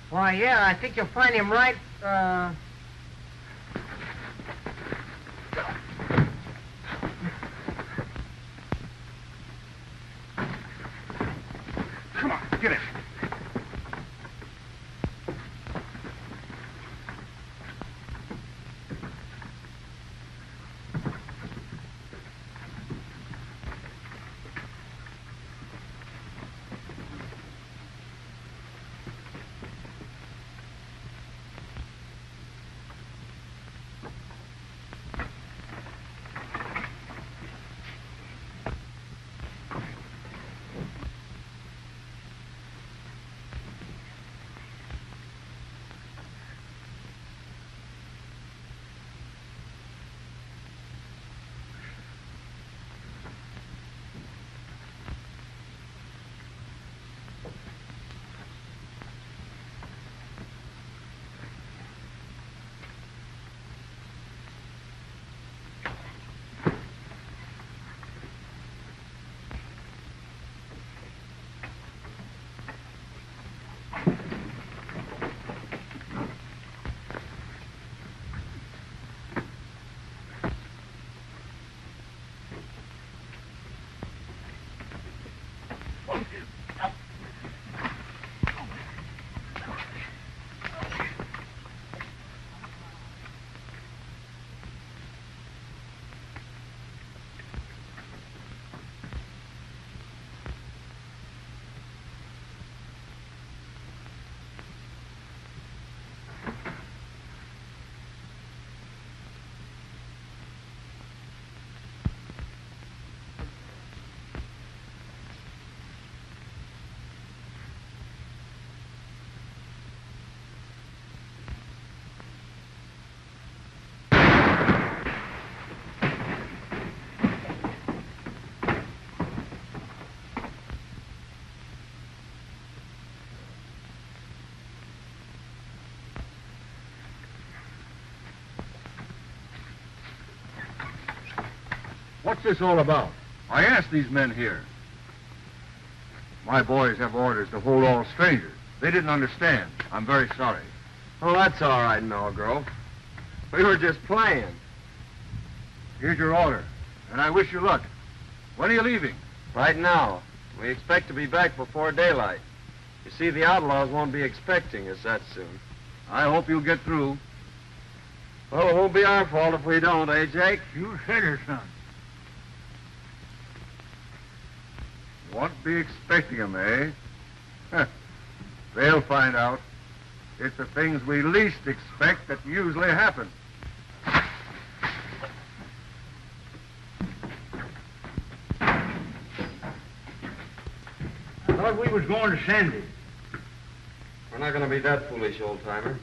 Why, yeah, I think you'll find him right, Come on, get it. What's this all about? I asked these men here. My boys have orders to hold all strangers. They didn't understand. I'm very sorry. Oh, that's all right, Melgrove. We were just playing. Here's your order, and I wish you luck. When are you leaving? Right now. We expect to be back before daylight. You see, the outlaws won't be expecting us that soon. I hope you'll get through. Well, it won't be our fault if we don't, eh, Jake? You said it, son. Won't be expecting 'em, eh? They'll find out. It's the things we least expect that usually happen. Thought we was going to Sandy. We're not going to be that foolish, old-timer.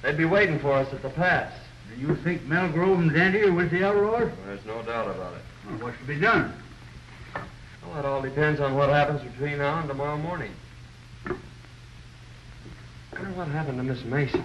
They'd be waiting for us at the pass. You think Melgrove and Dandy are with the outlaws? There's no doubt about it. Well, what's to be done? Well, that all depends on what happens between now and tomorrow morning. I wonder what happened to Miss Mason.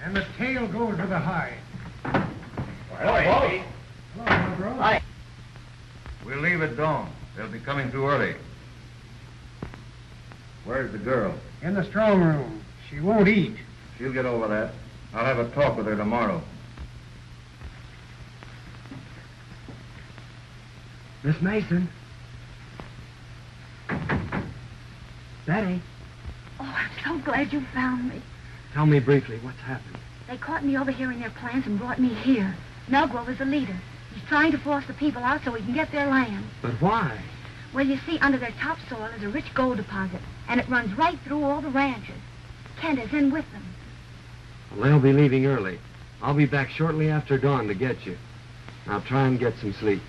And the tail goes with the hide. Hello, boss. Hello, bro. Hi. We'll leave at dawn. They'll be coming too early. Where's the girl? In the strong room. She won't eat. She'll get over that. I'll have a talk with her tomorrow. Miss Mason. Betty, Oh, I'm so glad you found me. tell me briefly what's happened. They caught me overhearing their plans and brought me here. Melgrove is the leader. He's trying to force the people out so he can get their land. But why? Well, you see, under their topsoil is a rich gold deposit, and it runs right through all the ranches. Kent is in with them. Well, they'll be leaving early. I'll be back shortly after dawn to get you. Now try and get some sleep.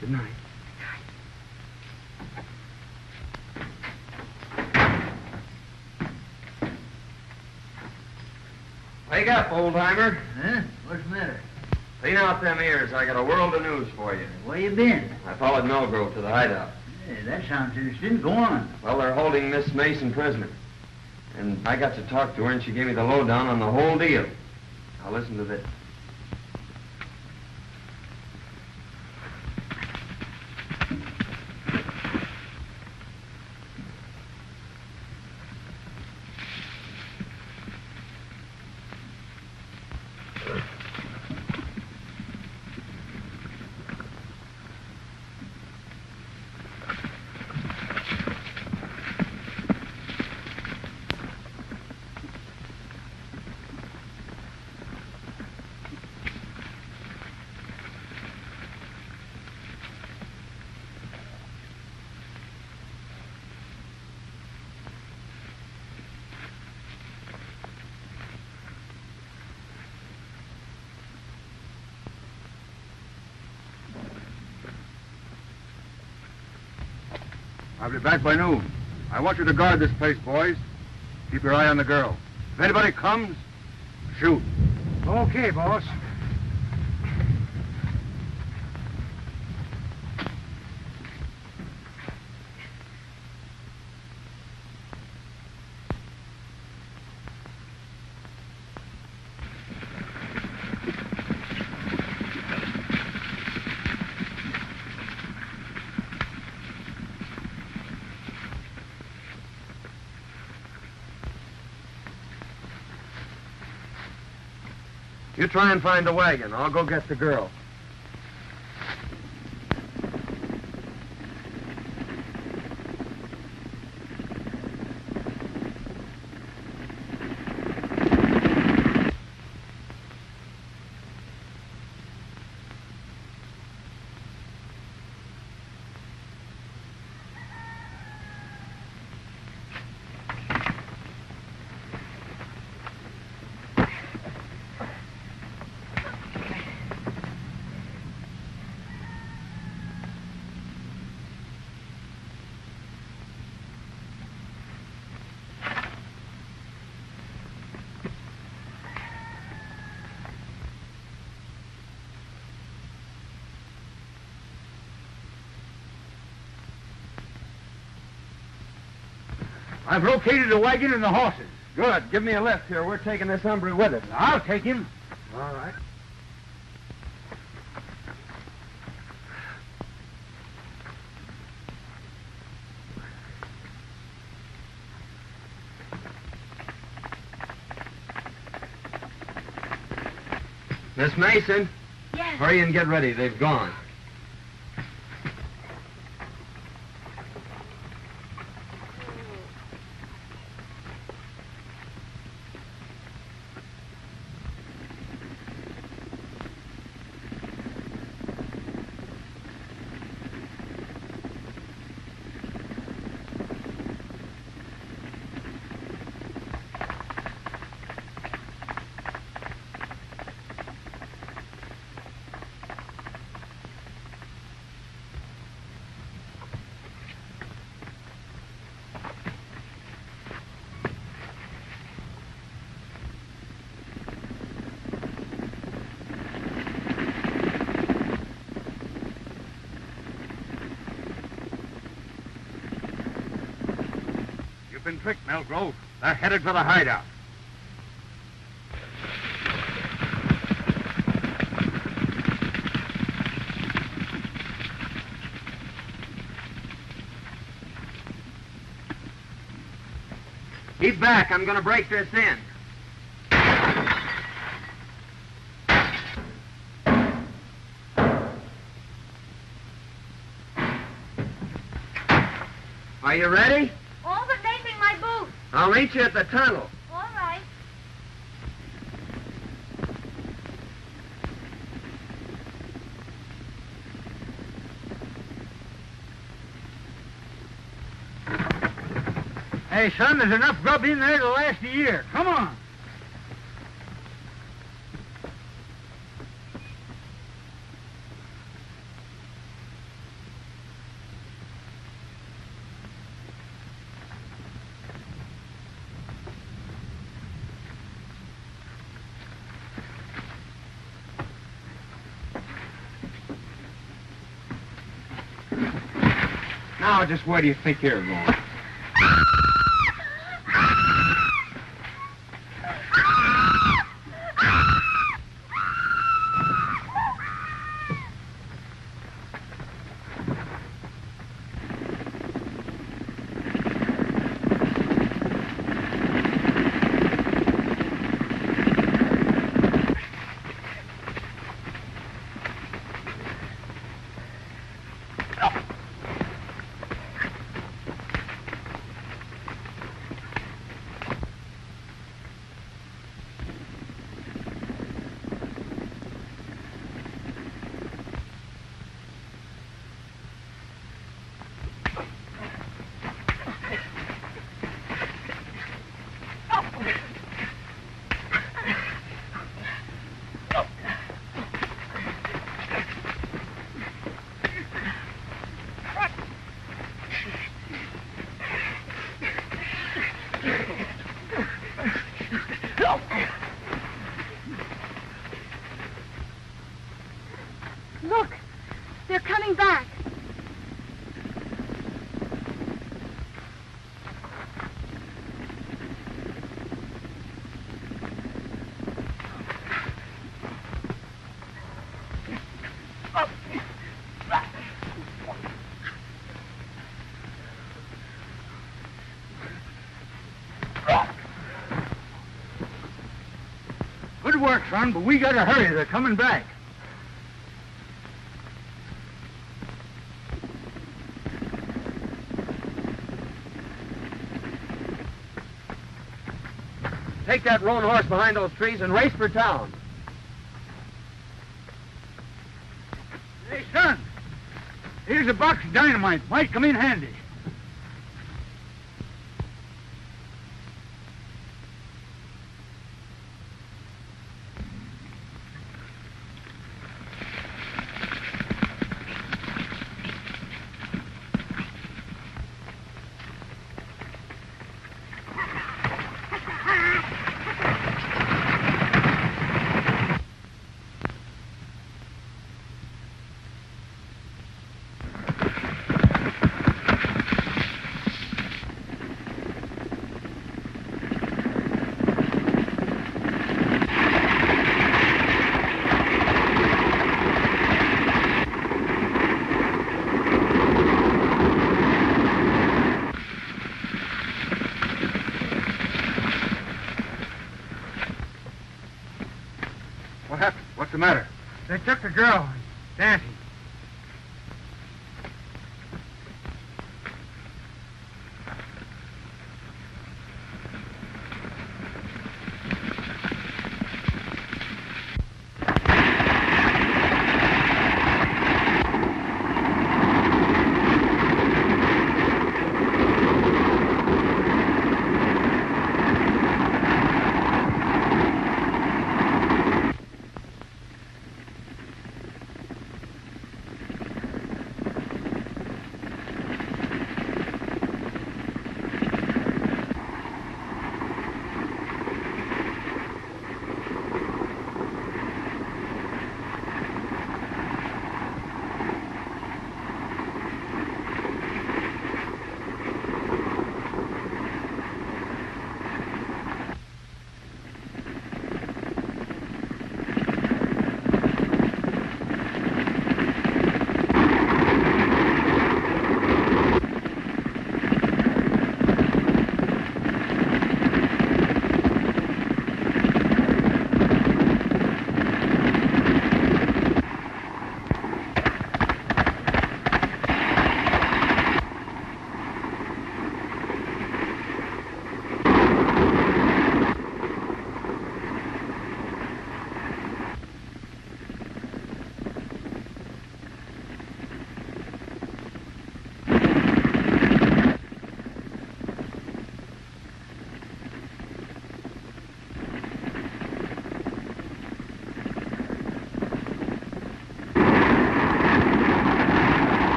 Good night. Wake up, old-timer. Huh? What's the matter? Clean out them ears. I got a world of news for you. Where you been? I followed Melgrove to the hideout. Hey, that sounds interesting. Go on. Well, they're holding Miss Mason prisoner. And I got to talk to her, and she gave me the lowdown on the whole deal. Now listen to this. I'll be back by noon. I want you to guard this place, boys. Keep your eye on the girl. If anybody comes, shoot. Okay, boss. You try and find a wagon. I'll go get the girl. I've located the wagon and the horses. Good. Give me a lift here. We're taking this hombre with us. I'll take him. All right. Miss Mason, Yes. hurry and get ready. They've gone. You've been tricked, Melgrove. They're headed for the hideout. Keep back. I'm going to break this in. Are you ready? All but lacing my boots. I'll meet you at the tunnel. All right. Hey, son, there's enough grub in there to last a year. Come on. Now, just where do you think you're going? Look, they're coming back. Good work, son, but we gotta hurry. They're coming back. Take that roan horse behind those trees and race for town. Hey, son, here's a box of dynamite. Might come in handy. What happened? What's the matter? They took the girl, dancing.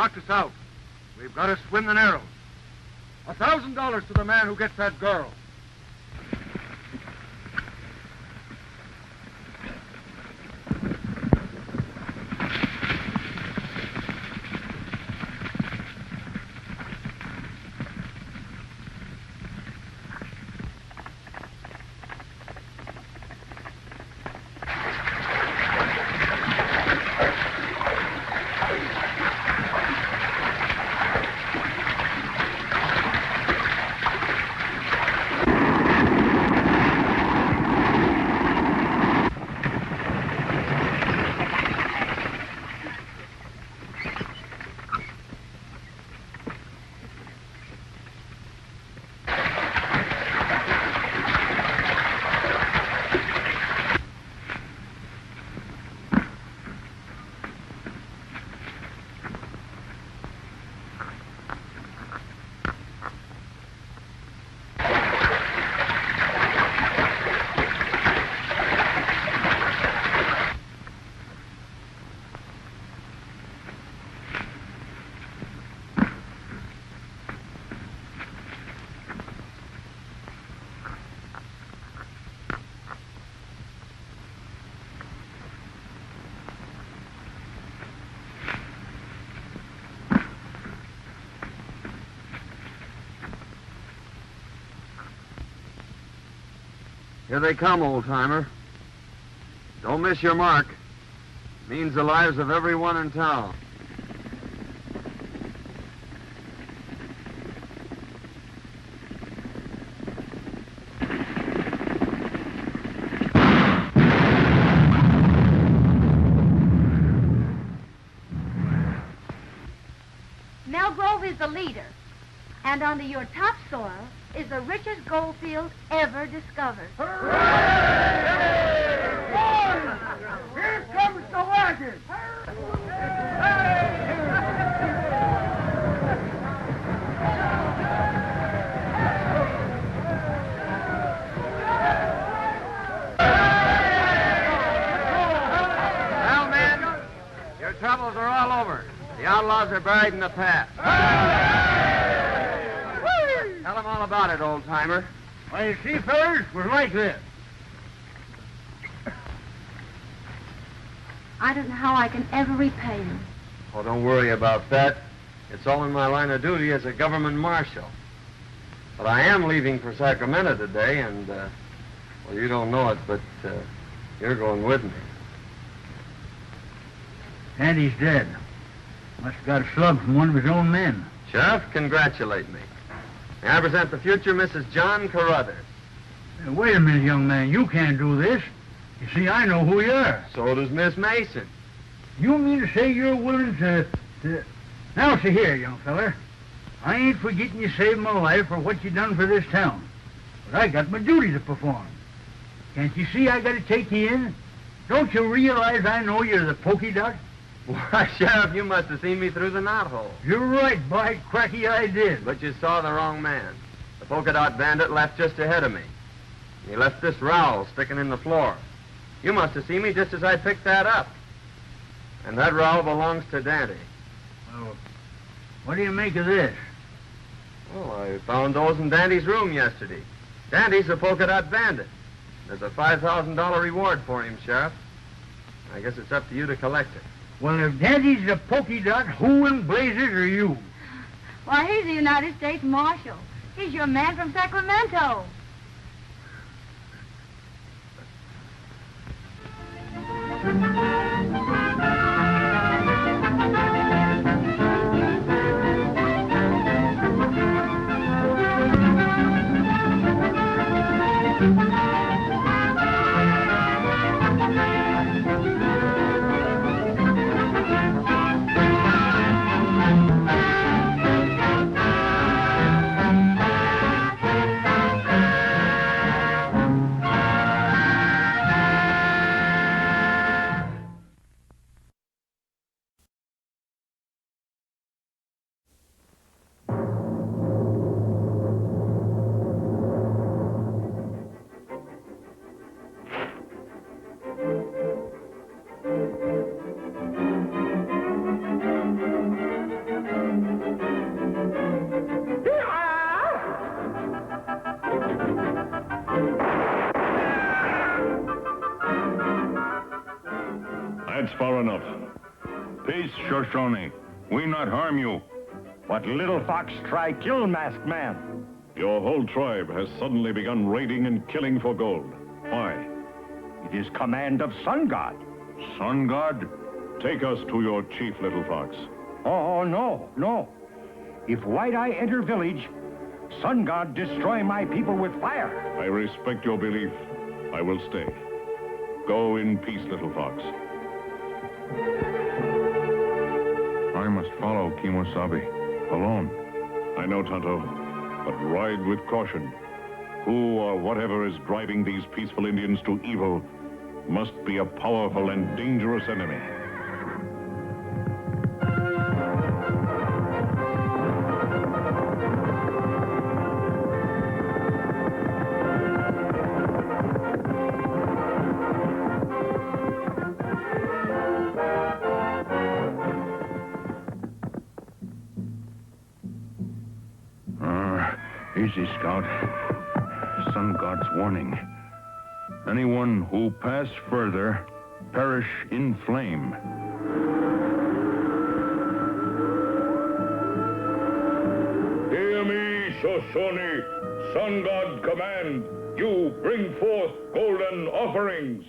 knocked us out. We've got to swim the Narrows. $1,000 to the man who gets that girl. Here they come, old-timer. Don't miss your mark. Means the lives of everyone in town. Melgrove is the leader, and under your topsoil is the richest gold field ever discovered. Here comes the wagon! Well, men, your troubles are all over. The outlaws are buried in the past. Tell them all about it, old-timer. Well, you see, fellas, we're like this. I don't know how I can ever repay you. Oh, don't worry about that. It's all in my line of duty as a government marshal. But I am leaving for Sacramento today, and, well, you don't know it, but you're going with me. Andy's dead. Must have got a slug from one of his own men. Sheriff, congratulate me. May I present the future Mrs. John Carruthers. Wait a minute, young man. You can't do this. You see, I know who you are. So does Miss Mason. You mean to say you're willing to... Now, see here, young feller. I ain't forgetting you saved my life for what you done for this town. But I got my duty to perform. Can't you see I got to take you in? Don't you realize I know you're the Polka Dot? Why, Sheriff, you must have seen me through the knothole. You're right, by cracky, I did. But you saw the wrong man. The Polka Dot Bandit left just ahead of me. He left this rowel sticking in the floor. You must have seen me just as I picked that up. And that rowel belongs to Dante. Well, what do you make of this? Well, I found those in Dante's room yesterday. Dante's the Polka Dot Bandit. There's a $5,000 reward for him, Sheriff. I guess it's up to you to collect it. Well, if Dante's the Polka Dot, who in blazes are you? Why, he's the United States Marshal. He's your man from Sacramento. far enough. Peace, Shoshone. We not harm you. What little fox try kill, masked man? Your whole tribe has suddenly begun raiding and killing for gold. Why? It is command of Sun God. Sun God? Take us to your chief, Little Fox. Oh, no. If White Eye enter village, Sun God destroy my people with fire. I respect your belief. I will stay. Go in peace, Little Fox. I must follow Kimosabe, alone. I know, Tonto, but ride with caution. Who or whatever is driving these peaceful Indians to evil must be a powerful and dangerous enemy. Easy, Scout. Sun God's warning. Anyone who pass further, perish in flame. Hear me, Shoshone. Sun God command. You bring forth golden offerings.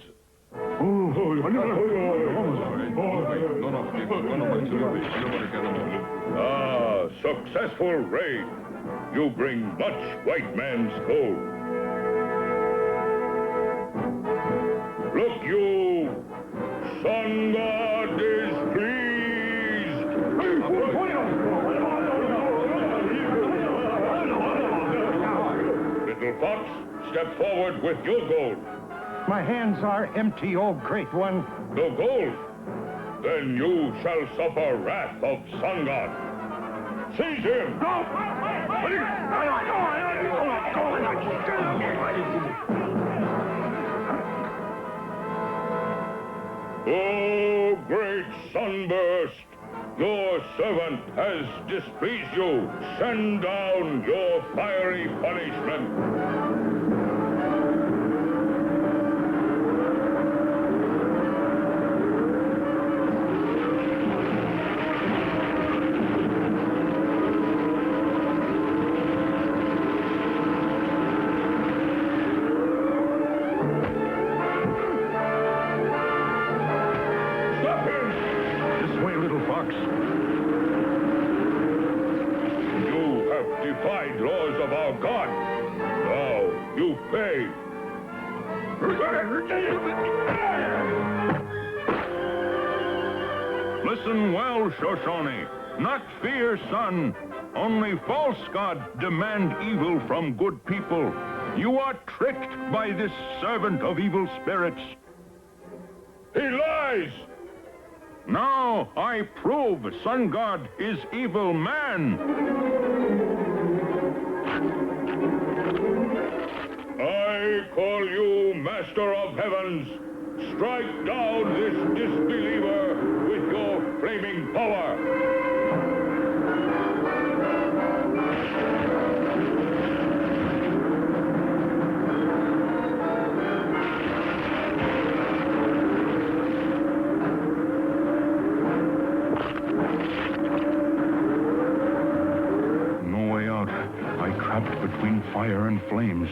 Successful raid. You bring much white man's gold. Look you, Sun God is pleased. Little Fox, step forward with your gold. My hands are empty, O great one. No gold? Then you shall suffer wrath of Sun God. Seize him! Oh, great sunburst! Your servant has displeased you. Send down your fiery punishment. Listen well, Shoshone. Not fear, son. Only false God demand evil from good people. You are tricked by this servant of evil spirits. He lies! Now I prove Sun God is evil man. I call you Master of Heavens. Strike down this disbeliever with your flaming power. No way out. I trapped between fire and flames.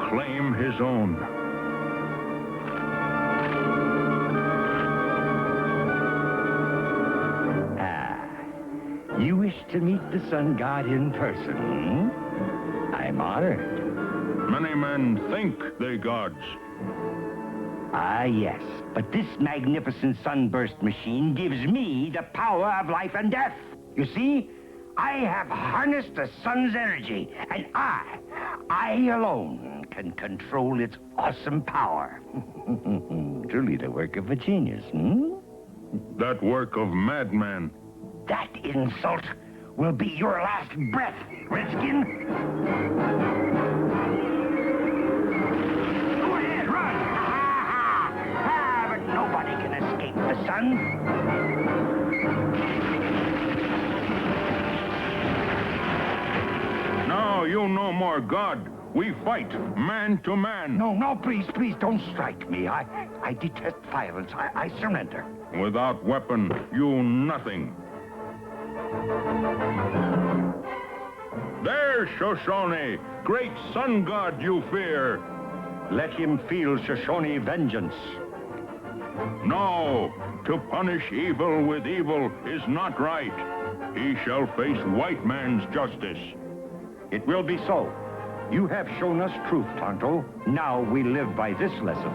Claim his own. You wish to meet the Sun God in person, hmm? I'm honored. Many men think they gods. Ah, yes. But this magnificent sunburst machine gives me the power of life and death. You see, I have harnessed the sun's energy, and I alone can control its awesome power. Truly the work of a genius, hmm? That work of madman. That insult will be your last breath, Redskin. Go ahead, run! But nobody can escape the sun. Now you no more God. We fight, man to man. No, please, don't strike me. I detest violence. I surrender. Without weapon, you nothing. There's Shoshone, great sun god you fear. Let him feel Shoshone vengeance. No, to punish evil with evil is not right. He shall face white man's justice. It will be so. You have shown us truth, Tonto. Now we live by this lesson.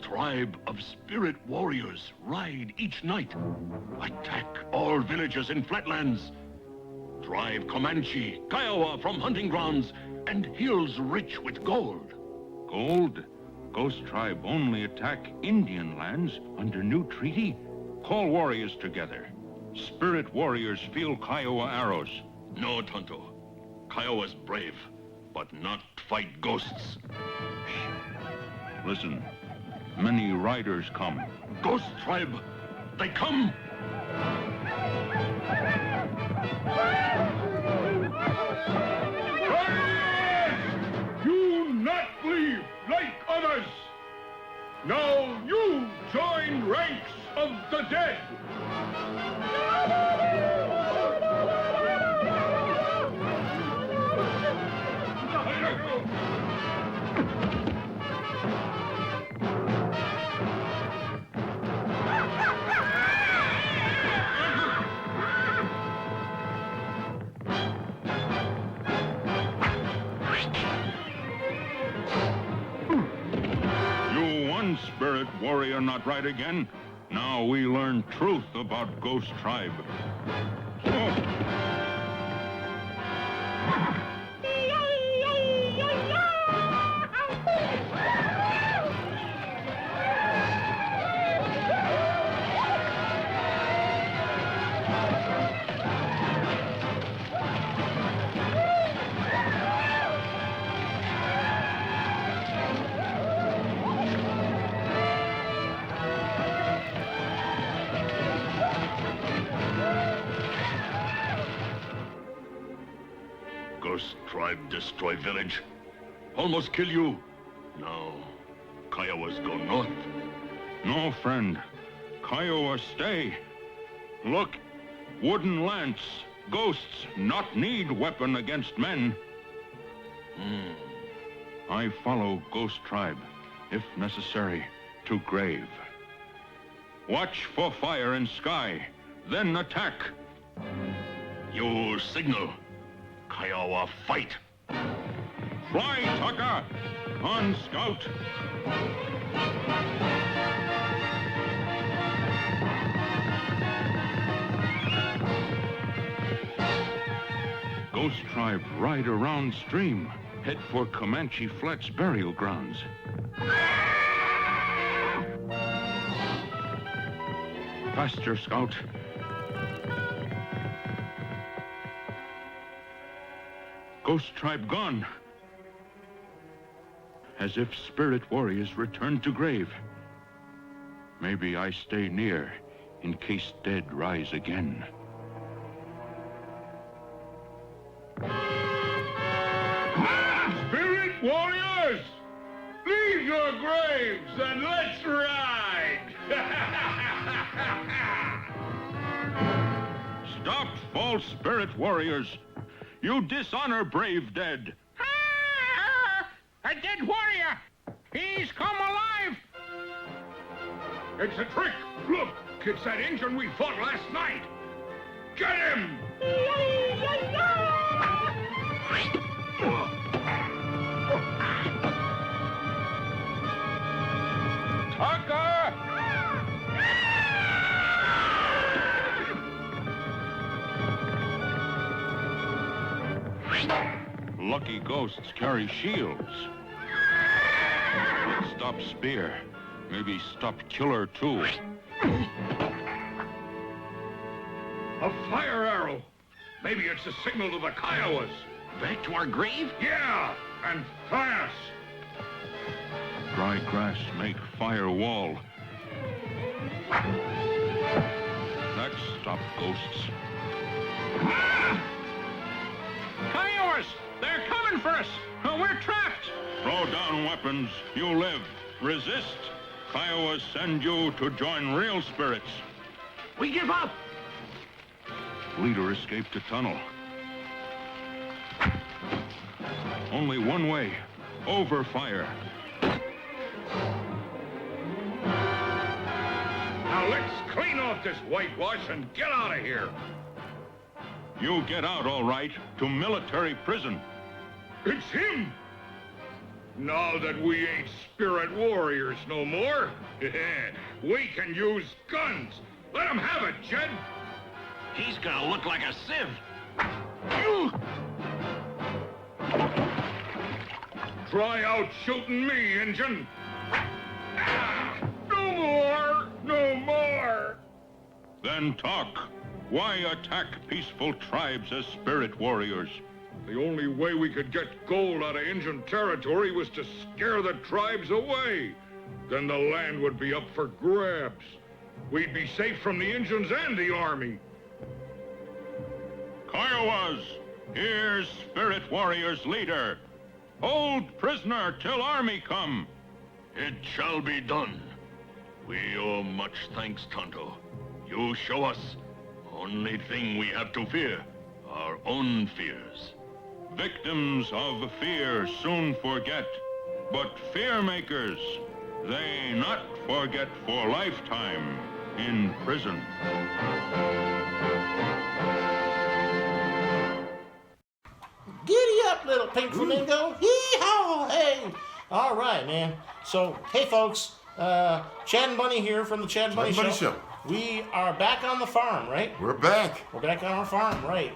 Tribe of spirit warriors ride each night. Attack all villages in flatlands. Drive Comanche, Kiowa from hunting grounds, and hills rich with gold. Gold? Ghost Tribe only attack Indian lands under new treaty. Call warriors together. Spirit warriors feel Kiowa arrows. No, Tonto. Kiowa's brave, but not fight ghosts. Listen. Many riders come. Ghost Tribe, they come! You not leave like others! Now you join ranks of the dead! Spirit warrior not right again. Now we learn truth about Ghost Tribe. Ghost Tribe destroy village. Almost kill you. Now, Kiowas go north. No, friend. Kiowa stay. Look, wooden lance. Ghosts not need weapon against men. I follow Ghost Tribe, if necessary, to grave. Watch for fire in sky, then attack. You signal. Kiowa fight. Fly, Tucker! On scout! Ghost Tribe ride around stream. Head for Comanche Flat's burial grounds. Faster, Scout. Ghost Tribe gone. As if spirit warriors returned to grave. Maybe I stay near, in case dead rise again. Spirit warriors! Leave your graves and let's ride! false spirit warriors. You dishonor brave dead. A dead warrior! He's come alive! It's a trick. Look, it's that Injun we fought last night. Get him! Tucker! Lucky ghosts carry shields. It stopped Spear. Maybe stopped Killer, too. A fire arrow. Maybe it's a signal to the Kiowas. Back to our grave? Yeah, and fast. Dry grass make fire wall. That stopped ghosts. Kiowas! They're coming for us! We're trapped! Throw down weapons. You live. Resist. Kiowa send you to join real spirits. We give up! Leader escaped a tunnel. Only one way. Over fire. Now let's clean off this whitewash and get out of here. You get out, all right, to military prison. It's him! Now that we ain't spirit warriors no more, we can use guns. Let him have it, Jed. He's gonna look like a sieve. Try out shooting me, Injun. No more! No more! Then talk. Why attack peaceful tribes as spirit warriors? The only way we could get gold out of Injun territory was to scare the tribes away. Then the land would be up for grabs. We'd be safe from the Injuns and the army. Kiowas, here's spirit warriors' leader. Hold prisoner till army come. It shall be done. We owe much thanks, Tonto. You show us. Only thing we have to fear, our own fears. Victims of fear soon forget, but fear makers, they not forget for lifetime in prison. Giddy up, little pink flamingo. Hee-haw, hey. All right, man. So, hey, folks. Chad and Bunny here from the Chad and Bunny Show. We are back on the farm, right? We're back. We're back on our farm, right.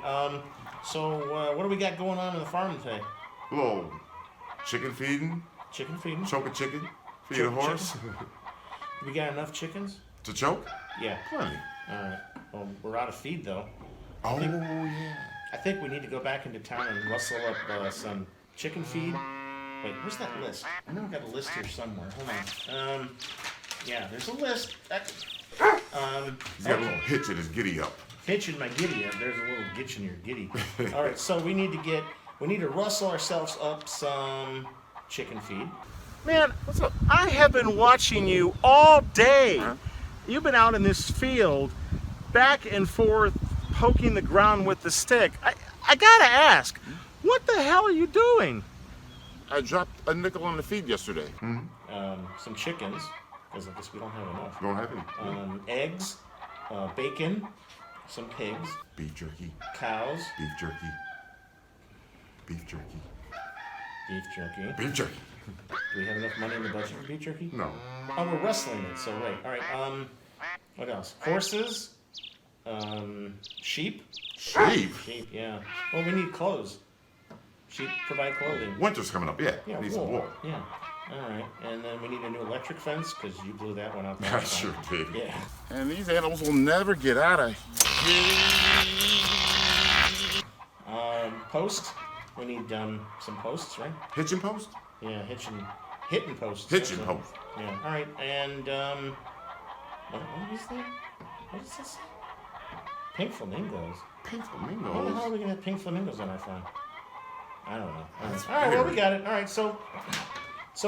So, what do we got going on in the farm today? A little chicken feeding. Chicken feeding? Choke a chicken. Feed a horse. We got enough chickens? To choke? Yeah. Plenty. All right. Well, we're out of feed, though. Oh, yeah. I think we need to go back into town and rustle up some chicken feed. Wait, where's that list? I know I've got a list here somewhere. Hold on. Yeah, there's a list. He's got a little hitch in his giddy up. Hitch in my giddy up. There's a little hitch in your giddy. All right, so we need to rustle ourselves up some chicken feed. Man, I have been watching you all day. Huh? You've been out in this field, back and forth, poking the ground with the stick. I gotta ask, what the hell are you doing? I dropped a nickel on the feed yesterday. Some chickens, because I guess we don't have enough. Don't have any. Eggs, bacon, some pigs. Beef jerky. Cows. Beef jerky. Beef jerky. Beef jerky. Beef jerky. Do we have enough money in the budget for beef jerky? No. Oh, we're wrestling it, so right. All right, what else? Horses, sheep. Sheep? Sheep, yeah. Well, we need clothes. Sheep provide clothing. Winter's coming up, yeah. Yeah, Need some wool. Yeah. All right, and then we need a new electric fence, because you blew that one out. I sure did. Yeah. And these animals will never get out of here. Post. We need some posts, right? Hitching post? Yeah, hitting posts. Hitching post. Yeah. All right, and what is that? What is this? Pink flamingos. Pink flamingos. How the hell are we gonna have pink flamingos on our farm? I don't know. All right, well, we got it. All right, so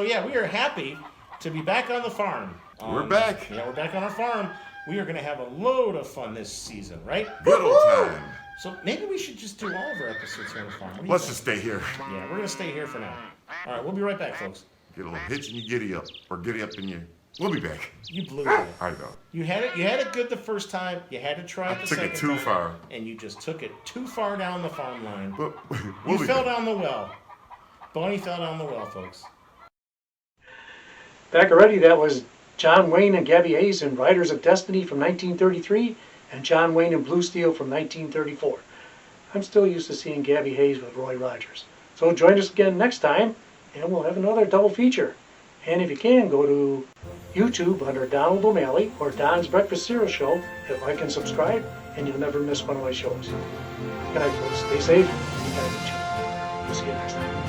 yeah, we are happy to be back on the farm. We're back. Yeah, we're back on our farm. We are gonna have a load of fun this season, right? Good old time. So maybe we should just do all of our episodes here on the farm. What do you Let's think? just stay here. Yeah, we're going to stay here for now. All right, we'll be right back, folks. Get a little hitch and you giddy up. Or giddy up and you... We'll be back. You blew it. I know. You had it good the first time. You had to try it the second time. I took it too far. And you just took it too far down the farm line. We'll You fell down the well. Bonnie fell down the well, folks. Back already, that was John Wayne and Gabby Hayes in Riders of Destiny from 1933 and John Wayne and Blue Steel from 1934. I'm still used to seeing Gabby Hayes with Roy Rogers. So join us again next time, and we'll have another double feature. And if you can, go to YouTube under Donald O'Malley or Don's Breakfast Cereal Show, hit like and subscribe, and you'll never miss one of my shows. Good night, folks. Stay safe. Be kind to each other. We'll see you next time.